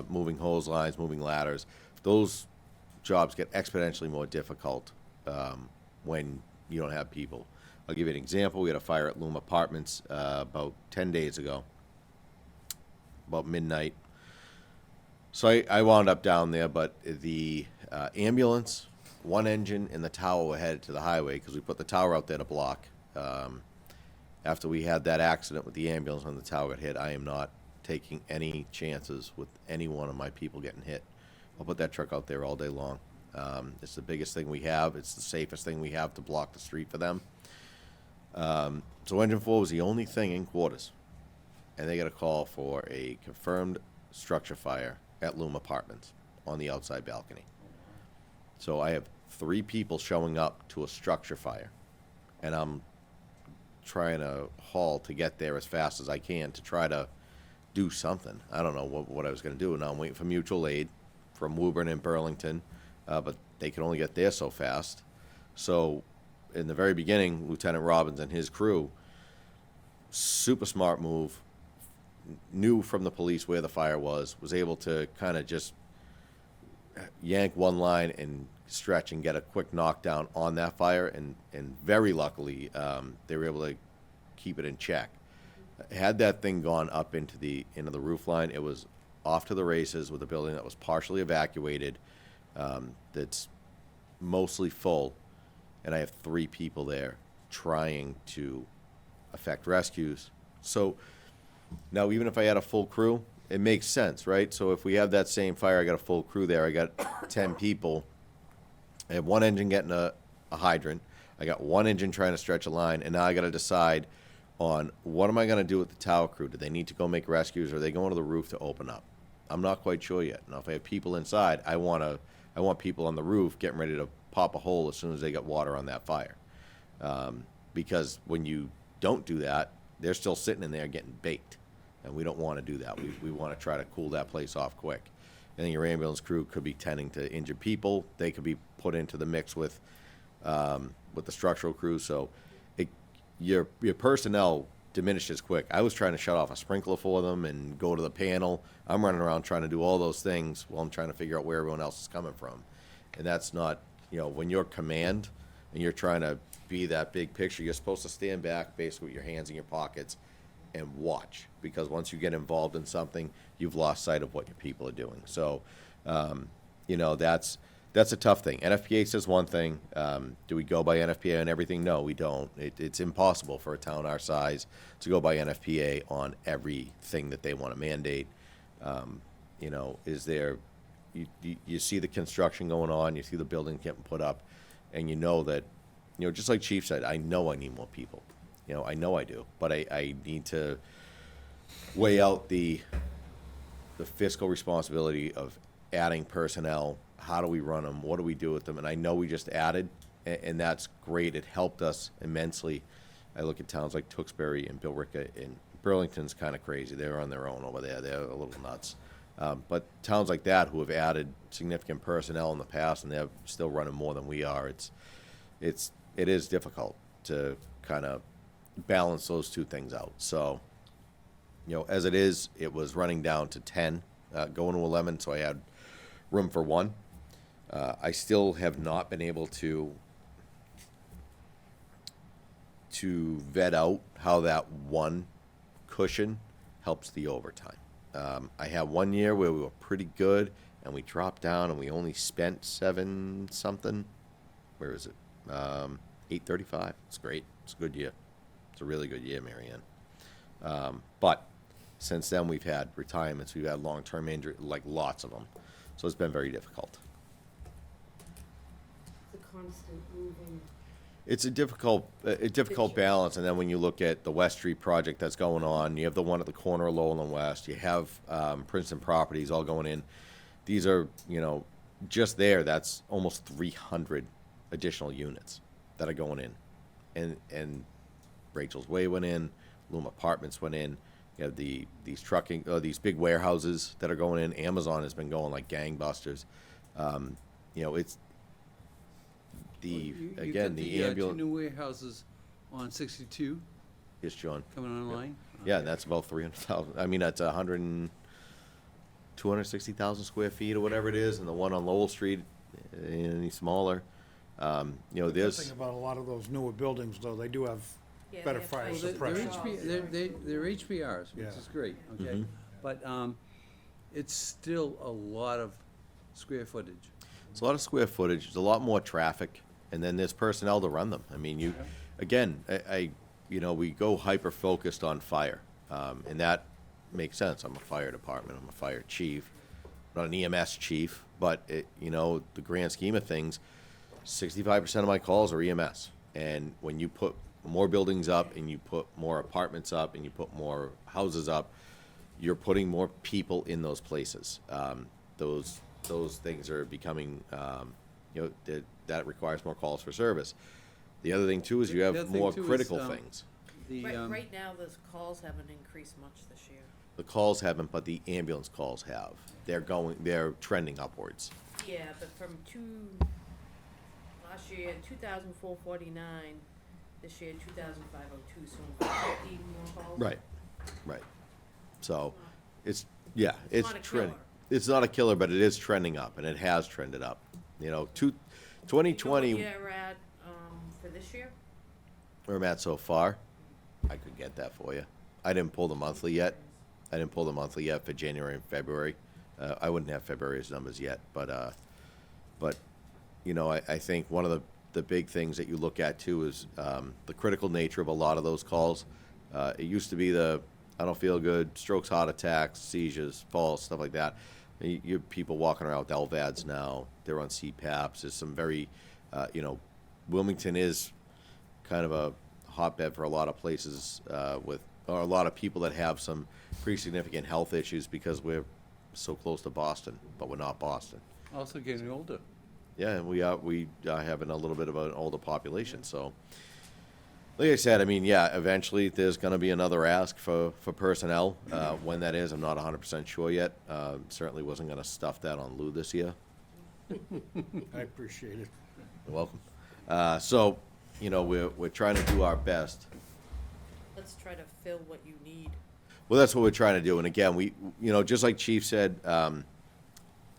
moving hose lines, moving ladders, those jobs get exponentially more difficult when you don't have people. I'll give you an example. We had a fire at Loom Apartments about 10 days ago, about midnight. So I wound up down there, but the ambulance, one engine, and the tower were headed to the highway because we put the tower out there to block. After we had that accident with the ambulance when the tower got hit, I am not taking any chances with any one of my people getting hit. I'll put that truck out there all day long. It's the biggest thing we have. It's the safest thing we have to block the street for them. So engine 4 was the only thing in quarters, and they got a call for a confirmed structure fire at Loom Apartments on the outside balcony. So I have 3 people showing up to a structure fire, and I'm trying to haul to get there as fast as I can to try to do something. I don't know what I was going to do. Now I'm waiting for mutual aid from Woburn and Burlington, but they can only get there so fast. So in the very beginning, Lieutenant Robbins and his crew, super smart move, knew from the police where the fire was able to kind of just yank one line and stretch and get a quick knockdown on that fire, and very luckily they were able to keep it in check. Had that thing gone up into the roof line, it was off to the races with a building that was partially evacuated, that's mostly full, and I have 3 people there trying to effect rescues. So now, even if I had a full crew, it makes sense, right? So if we have that same fire, I got a full crew there, I got 10 people. I have one engine getting a hydrant. I got one engine trying to stretch a line, and now I got to decide on what am I going to do with the tower crew? Do they need to go make rescues, or are they going to the roof to open up? I'm not quite sure yet. Now, if I have people inside, I want people on the roof getting ready to pop a hole as soon as they get water on that fire. Because when you don't do that, they're still sitting in there getting baked, and we don't want to do that. We want to try to cool that place off quick. And then your ambulance crew could be tending to injured people. They could be put into the mix with the structural crew. So your personnel diminishes quick. I was trying to shut off a sprinkler for them and go to the panel. I'm running around trying to do all those things while I'm trying to figure out where everyone else is coming from. And that's not, when you're command and you're trying to be that big picture, you're supposed to stand back basically with your hands in your pockets and watch, because once you get involved in something, you've lost sight of what your people are doing. So, that's a tough thing. NFPA says one thing. Do we go by NFPA on everything? No, we don't. It's impossible for a town our size to go by NFPA on everything that they want to mandate. Is there, you see the construction going on, you see the building getting put up, and you know that, just like Chief said, I know I need more people. I know I do, but I need to weigh out the fiscal responsibility of adding personnel. How do we run them? What do we do with them? And I know we just added, and that's great. It helped us immensely. I look at towns like Tewksbury and Billerica, and Burlington's kind of crazy. They're on their own over there. They're a little nuts. But towns like that who have added significant personnel in the past and they're still running more than we are, it is difficult to kind of balance those two things out. So, as it is, it was running down to 10, going to 11, so I had room for one. I still have not been able to vet out how that one cushion helps the overtime. I had 1 year where we were pretty good and we dropped down and we only spent 7 something. Where is it? 835. It's great. It's a good year. It's a really good year, Marianne. But since then we've had retirements, we've had long-term injury, like lots of them. So it's been very difficult. The constant moving. It's a difficult balance, and then when you look at the West Street project that's going on, you have the one at the corner of Lowell and West, you have Princeton Properties all going in. These are, just there, that's almost 300 additional units that are going in. And Rachel's Way went in, Loom Apartments went in, you have these big warehouses that are going in. Amazon has been going like gangbusters. It's the Two ambulance. new warehouses on 62 Yes, John. coming online. Yeah, and that's about 300,000. I mean, that's 260,000 square feet or whatever it is, and the one on Lowell Street, any smaller. The There's thing about a lot of those newer buildings, though, they do have Yeah, better they have fire fire suppression. They're HPRs, which Yeah. is great, okay? Mhm. But it's still a lot of square footage. It's a lot of square footage. There's a lot more traffic, and then there's personnel to run them. I mean, we go hyper focused on fire, and that makes sense. I'm a fire department. I'm a fire chief, not an EMS chief, but the grand scheme of things, 65% of my calls are EMS, and when you put more buildings up and you put more apartments up and you put more houses up, you're putting more people in those places. Those things are becoming, that requires more calls for service. The other thing too is you The have other thing, more too, is, critical things. Right now, the calls haven't increased much this year. The calls haven't, but the ambulance calls have. They're trending upwards. Yeah, but from last year, 2,449, this year, 2,502, so 50 more calls. Right. So, it's It's not a trending. killer. It's not a killer, but it is trending up, and it has trended up. 2020, You know what you're at, for this year? where I'm at so far, I could get that for you. I didn't pull the monthly yet. For January and February. I wouldn't have February's numbers yet, but I think one of the big things that you look at too is the critical nature of a lot of those calls. It used to be I don't feel good, strokes, heart attacks, seizures, falls, stuff like that. You have people walking around with LVADs now. They're on CPAPs. There's some very, Wilmington is kind of a hotbed for a lot of places or a lot of people that have some pretty significant health issues because we're so close to Boston, but we're not Boston. Also getting older. Yeah, and we are having a little bit of an older population. So, like I said, eventually there's going to be another ask for personnel. When that is, I'm not 100% sure yet. Certainly wasn't going to stuff that on Lou this year. I appreciate it. You're welcome. We're trying to do our best. Let's try to fill what you need. Well, that's what we're trying to do. And again, we, just like Chief said,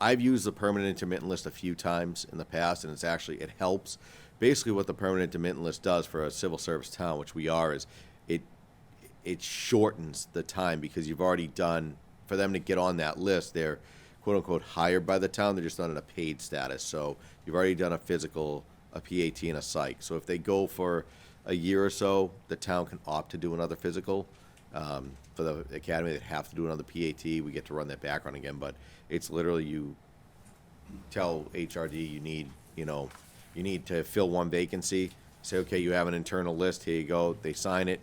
I've used the permanent intermittent list a few times in the past, and it helps. Basically, what the permanent intermittent list does for a civil service town, which we are, is it shortens the time because you've already done, for them to get on that list, they're quote unquote hired by the town. They're just not in a paid status. So you've already done a physical, a PAT, and a psych. So if they go for a year or so, the town can opt to do another physical. For the academy, they have to do another PAT. We get to run that background again, but it's literally you tell HRD you need to fill one vacancy. Say, okay, you have an internal list. Here you go. They sign it.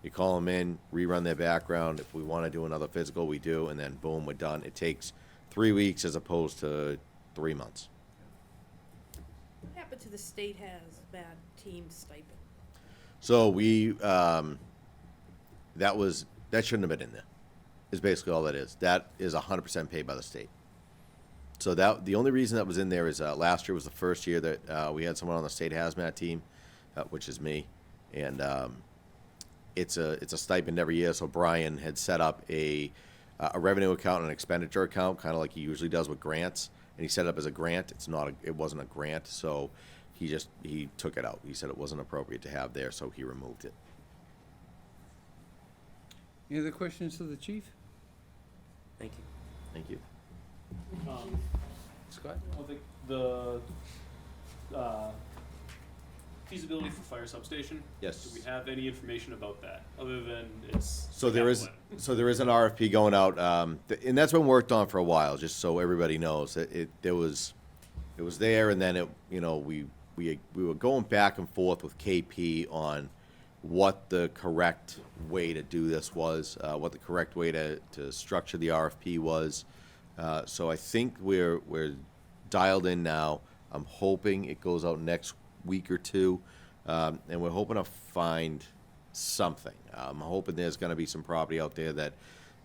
You call them in, rerun their background. If we want to do another physical, we do, and then boom, we're done. It takes 3 weeks as opposed to 3 months. What happened to the state has bad team stipend? So we that shouldn't have been in there. is basically all that is. That is 100% paid by the state. So that, the only reason that was in there is, last year was the first year that, we had someone on the state hazmat team, which is me. And, it's a stipend every year, so Brian had set up a revenue account and an expenditure account, kind of like he usually does with grants, and he set it up as a grant. It wasn't a grant, so he took it out. He said it wasn't appropriate to have there, so he removed it. Any other questions to the chief? Thank you. Thank you. Scott? I think the feasibility for fire substation. Yes. Do we have any information about that, other than it's? So there is an RFP going out, and that's been worked on for a while, just so everybody knows. It was there, and then we were going back and forth with KP on what the correct way to do this was, what the correct way to structure the RFP was. So I think we're dialed in now. I'm hoping it goes out next week or two, and we're hoping to find something. I'm hoping there's going to be some property out there that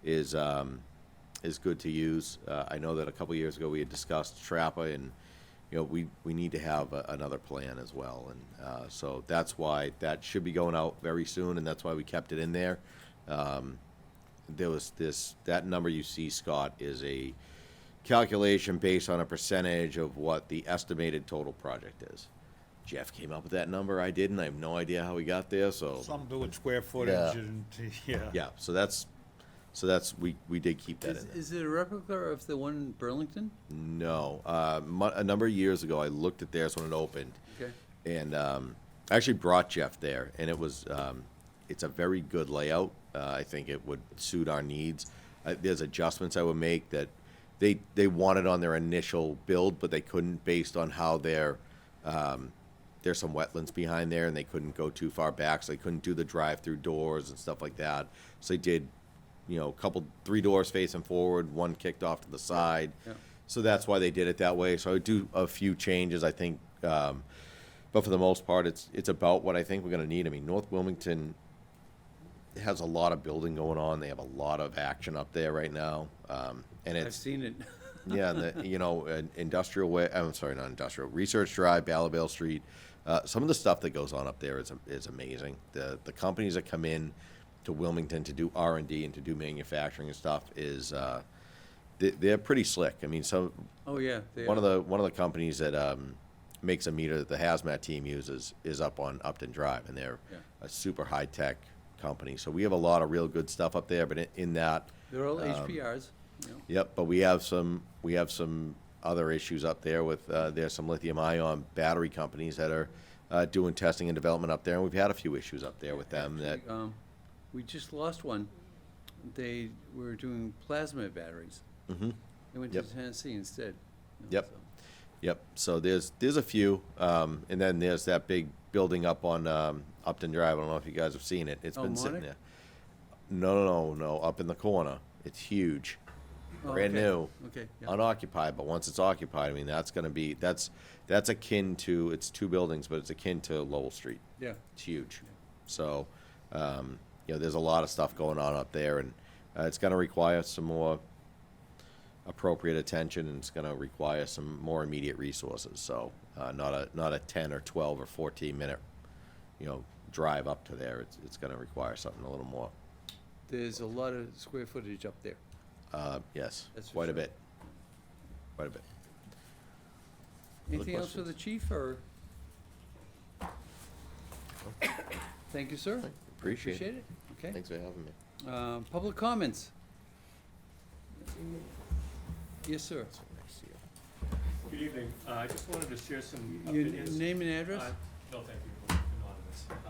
is good to use. I know that a couple years ago we had discussed Trappa, and we need to have another plan as well, and so that's why that should be going out very soon, and that's why we kept it in there. There was that number you see, Scott, is a calculation based on a percentage of what the estimated total project is. Jeff came up with that number. I didn't. I have no idea how he got there. So Something to do with square footage Yeah. and, yeah. yeah. So that's we did keep that in there. Is it a replica of the one in Burlington? No, a number of years ago, I looked at theirs when it opened, Okay. and I actually brought Jeff there, and it was it's a very good layout. I think it would suit our needs. There's adjustments I would make that they wanted on their initial build, but they couldn't based on how there's some wetlands behind there, and they couldn't go too far back, so they couldn't do the drive-through doors and stuff like that. So they did, three doors facing forward, one kicked off to the side. Yeah. So that's why they did it that way. So I would do a few changes, I think, but for the most part, it's about what I think we're going to need. I mean, North Wilmington has a lot of building going on. They have a lot of action up there right now, and I've it's seen it. yeah, and industrial way. I'm sorry, not industrial. Research Drive, Ballabale Street. Some of the stuff that goes on up there is amazing. The companies that come in to Wilmington to do R&D and to do manufacturing and stuff is they're pretty slick. I mean, Oh, yeah. they one are. of the companies that makes a meter that the hazmat team uses is up on Upton Drive, and they're Yeah. a super high tech company. So we have a lot of real good stuff up there. But in that, They're all HPRs. yep. But we have some other issues up there with there's some lithium ion battery companies that are doing testing and development up there, and we've had a few issues up there with them that. We just lost one. They were doing plasma batteries. Mhm. They went Yep. to Tennessee instead. Yep. so. Yep. So there's a few, and then there's that big building up on Upton Drive. I don't know if you guys have seen it. It's Oh, been sitting Monarch? there. No, up in the corner. It's huge, Oh, brand okay. new, Okay, yeah. unoccupied. But once it's occupied, I mean, that's akin to, it's two buildings, but it's akin to Lowell Street. Yeah. It's huge. So, there's a lot of stuff going on up there, and it's going to require some more appropriate attention, and it's going to require some more immediate resources. So, not a 10 or 12 or 14 minute, drive up to there. It's going to require something a little more. There's a lot of square footage up there. Yes, That's for quite a sure. bit. Quite a bit. Anything else for the questions? chief, or? Thank you, sir. Appreciate it. it. Okay. Thanks for having me. Public comments? Yes, sir. Good evening. I just wanted to share some Your opinions. name and address? No, thank you.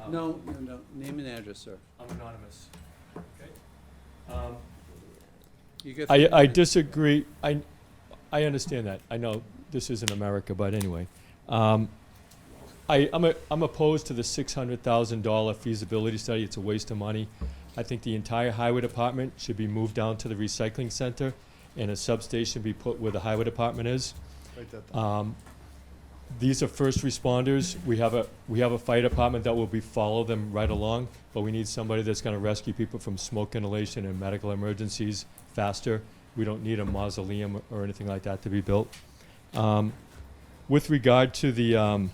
I'm anonymous. No, name and address, sir. I'm anonymous. Okay. You got I 3 minutes. disagree. I understand that. I know this isn't America, but anyway. I'm opposed to the $600,000 feasibility study. It's a waste of money. I think the entire highway department should be moved down to the recycling center, and a substation be put where the highway department is. Write that down. these are first responders. We have a fire department that will follow them right along, but we need somebody that's gonna rescue people from smoke inhalation and medical emergencies faster. We don't need a mausoleum or anything like that to be built. With regard to the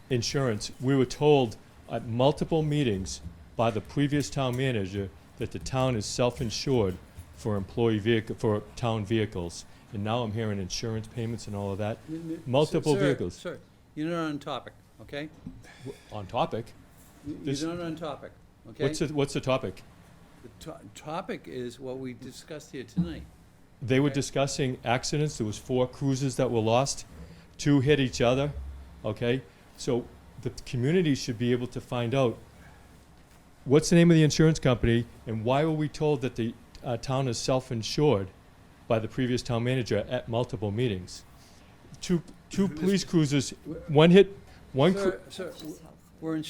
insurance, we were told at multiple meetings by the previous town manager that the town is self-insured for for town vehicles. And now I'm hearing insurance payments and all of that. Multiple Sir, vehicles. Sir, you're not on topic, okay? On topic. This- You're not on topic, okay? What's the topic? The topic is what we discussed here tonight. They were Okay. discussing accidents. There was 4 cruisers that were lost. 2 hit each other, okay? So the community should be able to find out what's the name of the insurance company and why were we told that the town is self-insured by the previous town manager at multiple meetings? Two police cruisers, one hit, one Sir, we're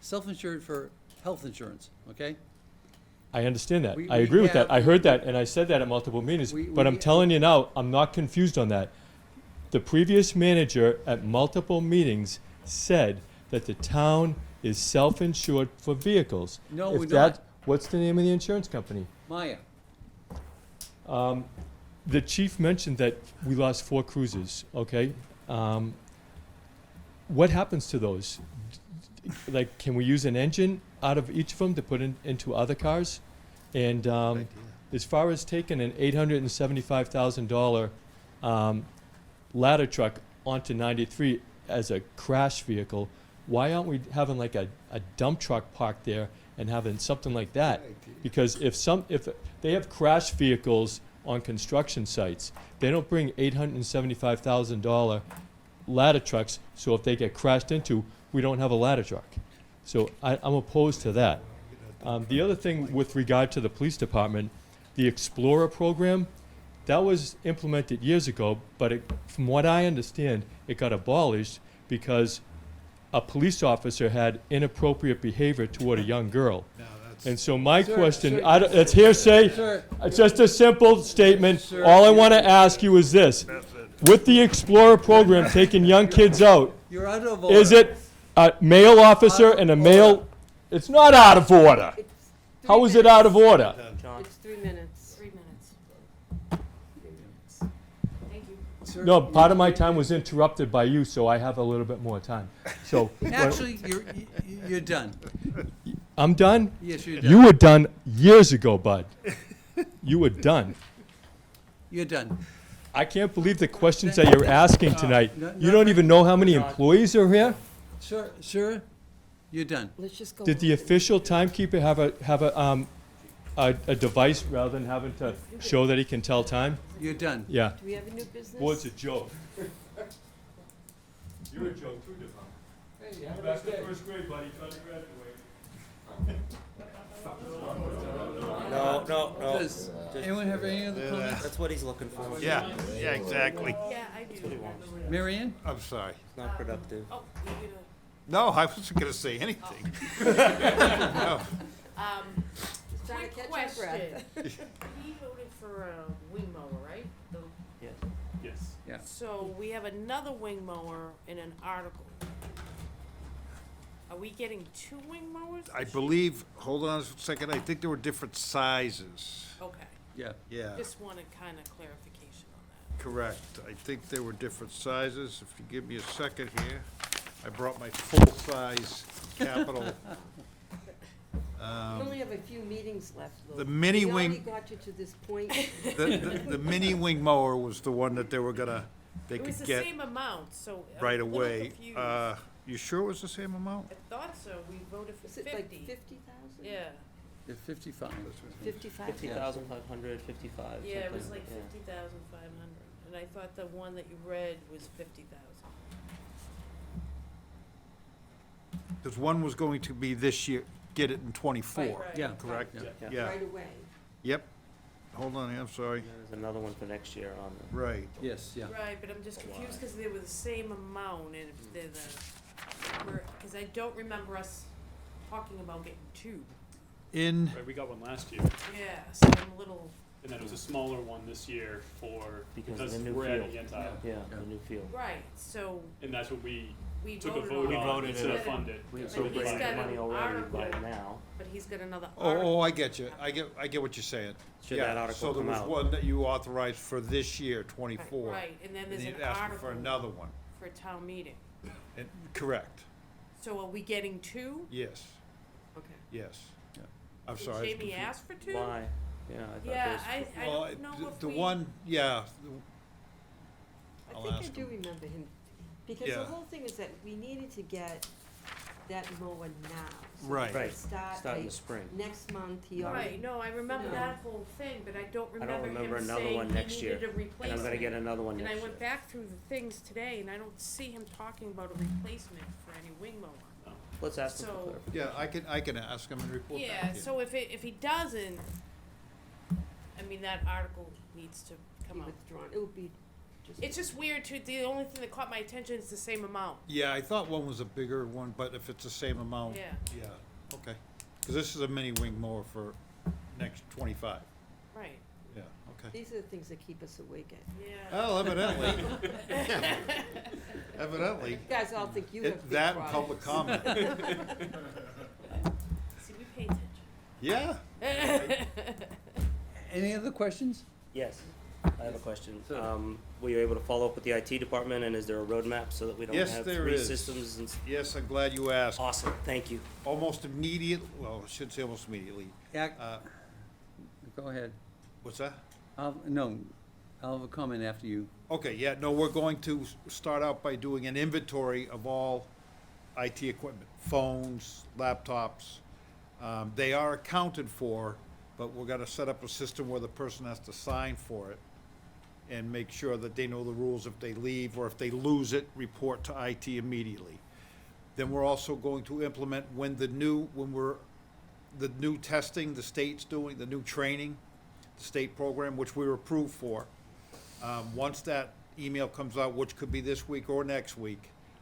self-insured for health insurance, okay? I understand that. We- I we agree with that. have- I heard that, and I said that at multiple meetings. We- But I'm we- telling you now, I'm not confused on that. The previous manager at multiple meetings said that the town is self-insured for vehicles. No, If we're that- not. What's the name of the insurance company? Maya, The chief mentioned that we lost 4 cruisers, okay? What happens to those? Like, can we use an engine out of each of them to put into other cars? And as far as taking an $875,000 ladder truck onto 93 as a crash vehicle, why aren't we having like a dump truck parked there and having something like that? Because if they have crash vehicles on construction sites, they don't bring $875,000 ladder trucks, so if they get crashed into, we don't have a ladder truck. So I'm opposed to that. The other thing with regard to the police department, the Explorer program, that was implemented years ago, but from what I understand, it got abolished because a police officer had inappropriate behavior toward a young girl. And so my Sir, question, sir, it's hearsay, sir, it's just a simple statement. Sir, All I want to ask you is this. With the Explorer program taking young kids out, you're out of order. is it a male officer and a male? It's not out of order. It's How is it out of order? John? It's 3 minutes. 3 minutes. Thank you. Sir, No, part of my time was interrupted by you, so I have a little bit more time. So, Actually, you're done. I'm done? Yes, you're done. You were done years ago, bud. You were done. You're done. I can't believe the questions that you're asking tonight. No, You don't even know how many John. employees are here? Sir, you're done. Let's just go. Did the official timekeeper have a device rather than having to show that he can tell time? You're done. Yeah. Do we have a new business? Boy, it's a joke. You're a joke too, Devon. Go back to first grade, buddy, try to graduate. No, Does anyone have any other comments? That's what he's looking for. Yeah, exactly. Yeah, I do. Mary Ann? I'm sorry. It's not productive. Oh, you're gonna, No, I wasn't gonna say anything. Trying to quick catch your question. breath. We voted for a wing mower, right? Yes. Yes. Yeah. So we have another wing mower in an article. Are we getting 2 wing mowers? I this believe, hold on a second, I think there were different sizes. year? Okay, Yeah. Yeah, just wanted kind of clarification on that. correct. I think there were different sizes. If you give me a second here, I brought my full-size capital. We only have a few meetings left, Lou. The mini We already wing- got you to this point. The mini wing mower was the one that they It was could the get same amount, so I'm right a little away. confused. You sure it was the same amount? I thought so, we voted for Is it like 50. 50,000? Yeah, You're 55. 55? 50,555. yeah, it was something, like yeah. 50,500, and I thought the one that you read was 50,000. Because one was going to be this year, get it in '24. Right, right. Yeah. Correct? Yeah. Yeah, Right away. yep. Hold on, I'm sorry. There's another one for next year on the. Right. Yes, yeah. Right, but I'm just confused because they were the same amount, and if they're because I don't remember us talking about getting 2. In, Right, we got one last year. Yeah, so I'm a little, and then it was a smaller one this year Because of because the new we're adding field. Gentile. Yeah, the new field. Right, so And that's what we we took a voted vote on. We on voted instead it. of fund it. We But he's appropriated got the money an already by article. now. But he's got another article. Oh, I get you. I get what you're saying. Should Yeah, that article come So out? there was one that you authorized for this year, 24. Right, and then And there's you'd an ask article for another one. for a town meeting. Correct. So are we getting two? Yes, Okay. yes. Yeah. I'm Did sorry. I was Jamie confused. ask for two? Why? Yeah, I thought Yeah, there was. I Well, don't know if the we. one, yeah, I I'll think I ask do him. remember him, because Yeah. the whole thing is that we needed to get that mower now. so Right. we Right. could Start Start in the like spring. next month, he already. Right, no, I remember No. that whole thing, but I don't remember remember him another saying one he next year, needed a And replacement. I'm gonna get another one And next I year. went back through the things today, and I don't see him talking about a replacement for any wing mower. Let's ask him for So- clarification. Yeah, I can ask him and report back. Yeah, to you. so if he doesn't, I mean, that article needs to come Be out. withdrawn, it would be just. It's just weird too, the only thing that caught my attention is the same amount. Yeah, I thought one was a bigger one, but if it's the same amount, Yeah, yeah, okay. Because this is a mini wing mower for next 25. right, Yeah, okay. These are the things that keep us awake at. yeah. Well, evidently, evidently, You guys all think you have big that and problems. public comment. See, we pay attention. Yeah, Any other questions? Yes, I have a question. Sir. Were you able to follow up with the IT department, and is there a roadmap so that we don't Yes, have there three is. systems and? yes, I'm glad you asked. Awesome, thank you. Almost immediate, well, I should say almost immediately. Go ahead. What's that? No, I'll have a comment after you. Okay, yeah, no, we're going to start out by doing an inventory of all IT equipment, phones, laptops. They are accounted for, but we're gonna set up a system where the person has to sign for it and make sure that they know the rules if they leave, or if they lose it, report to IT immediately. Then we're also going to implement the new testing the state's doing, the new training, the state program, which we were approved for. Once that email comes out, which could be this week or next week,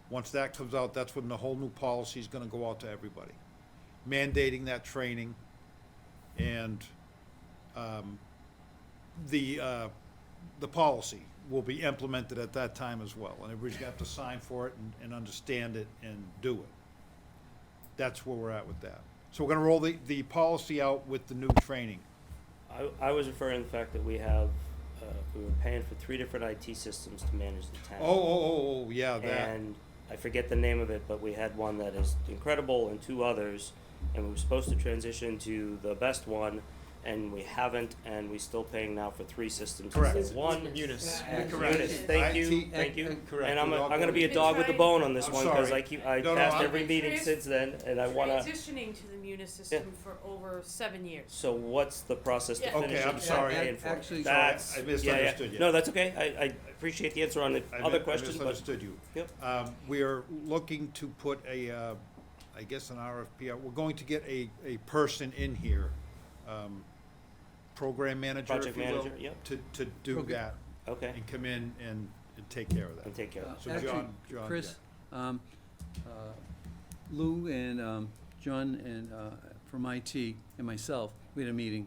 once that comes out, that's when the whole new policy is gonna go out to everybody, mandating that training. And the policy will be implemented at that time as well, and everybody's gonna have to sign for it and understand it and do it. That's where we're at with that. So we're gonna roll the policy out with the new training. I was referring to the fact that we have, we were paying for 3 different IT systems to manage the town. Oh, yeah, that. And I forget the name of it, but we had one that is incredible and 2 others, and we were supposed to transition to the best one, and we haven't, and we're still paying now for 3 systems. Correct. instead of one. Munis. Correct. Munis, thank you, IT thank you. correct. And I'm We're all gonna be a Been dog with the trying- bone on this I'm one, cause sorry. I No, passed I'm- every meeting since then, and I wanna, Transitioning to the Munis system for over 7 years. so what's the process to Yeah. finish Okay, it I'm and start sorry. paying for it? Actually- That's, I yeah, misunderstood yeah. you. No, that's okay, I appreciate the answer on the other question, I but, misunderstood you. yep. We are looking to put I guess an RFP out. We're going to get a person in here, program manager, if Project you will, manager, yep. to do Okay. that Okay, and come in and take care of and that. take care of it. So Actually, John, Chris, Lou and John and from IT and myself, we had a meeting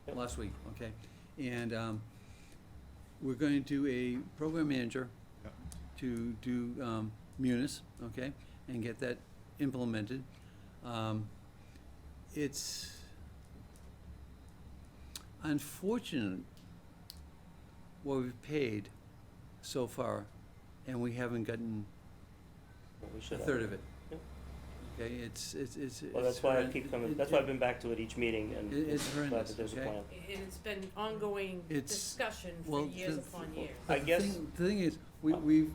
Yep. last week, okay? And we're going to do a program manager Yep. to do Munis, okay? And get that implemented. It's unfortunate what we've paid so far, and we haven't gotten Well, we a should have. third of it. Yep. Okay, it's. Well, that's why I keep coming, that's why I've been back to it each meeting, and It's glad horrendous, that there's a okay? plan. And it's been ongoing It's- discussion for well, years the- upon years. I The guess- thing is, we've.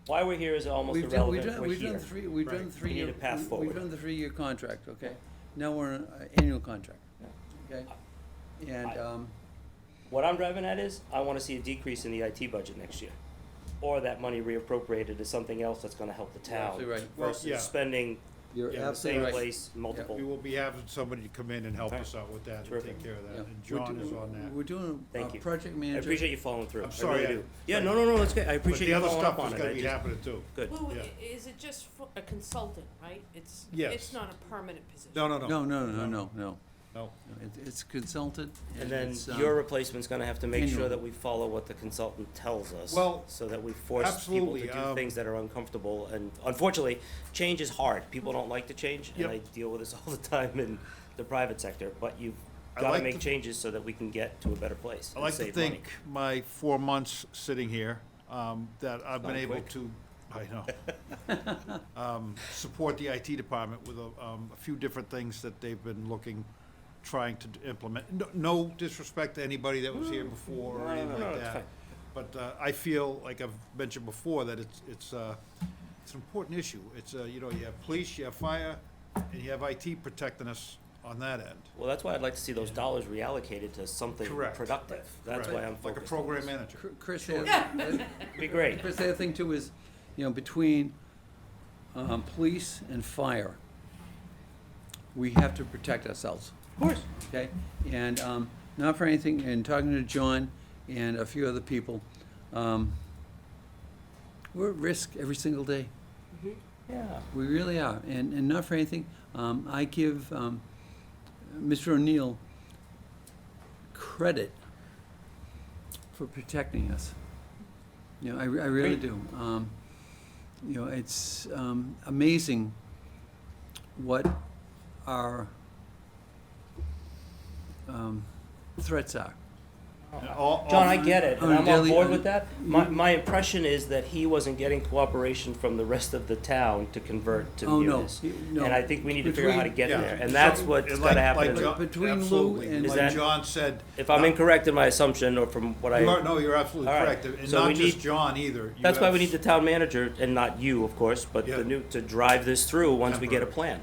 Why we're here is almost We've done, irrelevant, we're we've here. done three, we've done Right. three We need year. a path forward. We've done the 3-year contract, okay? Now we're on an annual contract, okay? And, What I'm driving at is, I wanna see a decrease in the IT budget next year. Or that money reappropriated to something else that's gonna help the You're town. absolutely right. Well, yeah. Versus spending you're Yeah, in the same absolutely right. place, multiple. We will be having somebody to come in and help Okay. us out with that and Terrific. take care of Yeah. that. And We're John do- is on that. We're doing a Thank you. project I manager. appreciate you following through, I'm I sorry, really I- do. Yeah, no, that's good, I But appreciate the you other following stuff up is on it, gonna I be just, happening too. good. Lou, Yeah. is it just a consultant, right? Yes. It's not a permanent position. No. No, No. It's consulted, And then it's, your replacement's gonna have to make sure annual. that we follow what the consultant tells us. Well, So that we force people to absolutely, do things that are uncomfortable, and unfortunately, change is hard. People don't like to change, and Yep. I deal with this all the time in the private sector, but you've I gotta like make to- changes so that we can get to a better place I and like to save money. think my 4 months sitting here, that I've been Gone able quick. to, I know, support the IT department with a few different things that they've been trying to implement. No disrespect to anybody that was here before or anything No, like it's that. fine. But I feel, like I've mentioned before, that it's an important issue. It's, you know, you have police, you have fire, and you have IT protecting us on that end. Well, that's why I'd like to see those dollars reallocated to something Correct. productive. That's Right. why I'm Like a focused on program this. manager. Chris, Be great. Chris, the other thing too is, you know, between, police and fire, we have to protect ourselves. Of course. Okay, and not for anything, and talking to John and a few other people, we're at risk every single day. Yeah. We really are, and not for anything. I give Mr. O'Neill credit for protecting us. You know, I really Great. do. You know, it's amazing what our threats are. John, I get it, and on a I'm on daily- board with that. My impression is that he wasn't getting cooperation from the rest of the town to convert to Oh, no, Munis. no. And I think we need to figure out how to get Yeah. there, and that's what's And gotta happen. John- Between Lou absolutely. and- Is Like that- John said. If I'm incorrect in my assumption, or from what I. No, you're absolutely All right. correct, and So we not just need- John either. You That's why have- we need the town manager, and not you, of course, but Yeah. the new, to drive this through once we get a Temporary. plan.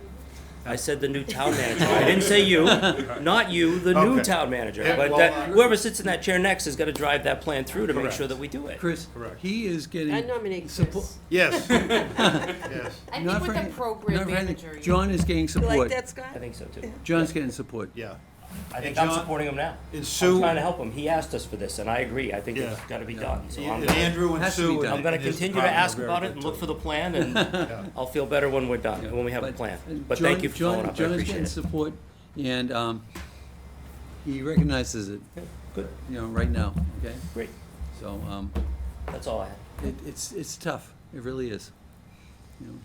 I said the new town manager. I didn't say you, not you, the new Okay. town manager. Yeah, But well, that, whoever sits in that chair next has gotta drive that plan through to make Correct. sure that we do it. Chris, Correct. he is getting. I nominate suppo- Chris. Yes, yes, I not think for with any- the program not for anything. manager. John is getting You support. like that, Scott? I think so too. John's getting support. yeah. I think And I'm John- supporting him now. And I'm Sue, trying to help him. He asked us for this, and I agree. I think it's Yeah. gotta be done, so I'm and gonna, Andrew and Has to be Sue. done. and- I'm gonna and his continue to department are ask very about it good and look too. for the plan, and Yeah. I'll feel better when we're done, when we have a But, plan. But But thank you for following up. I John's appreciate getting it. support, and he recognizes it, Good, you know, right now, okay? great. So, That's all I had. it's tough, it really is. You know.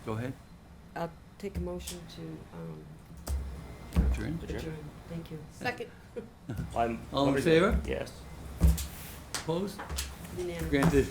Go ahead, I'll take a motion to adjourn. Adjourn. adjourn. Thank you. Second. I'm. All in favor? Yes. Opposed? Unanimous. Granted.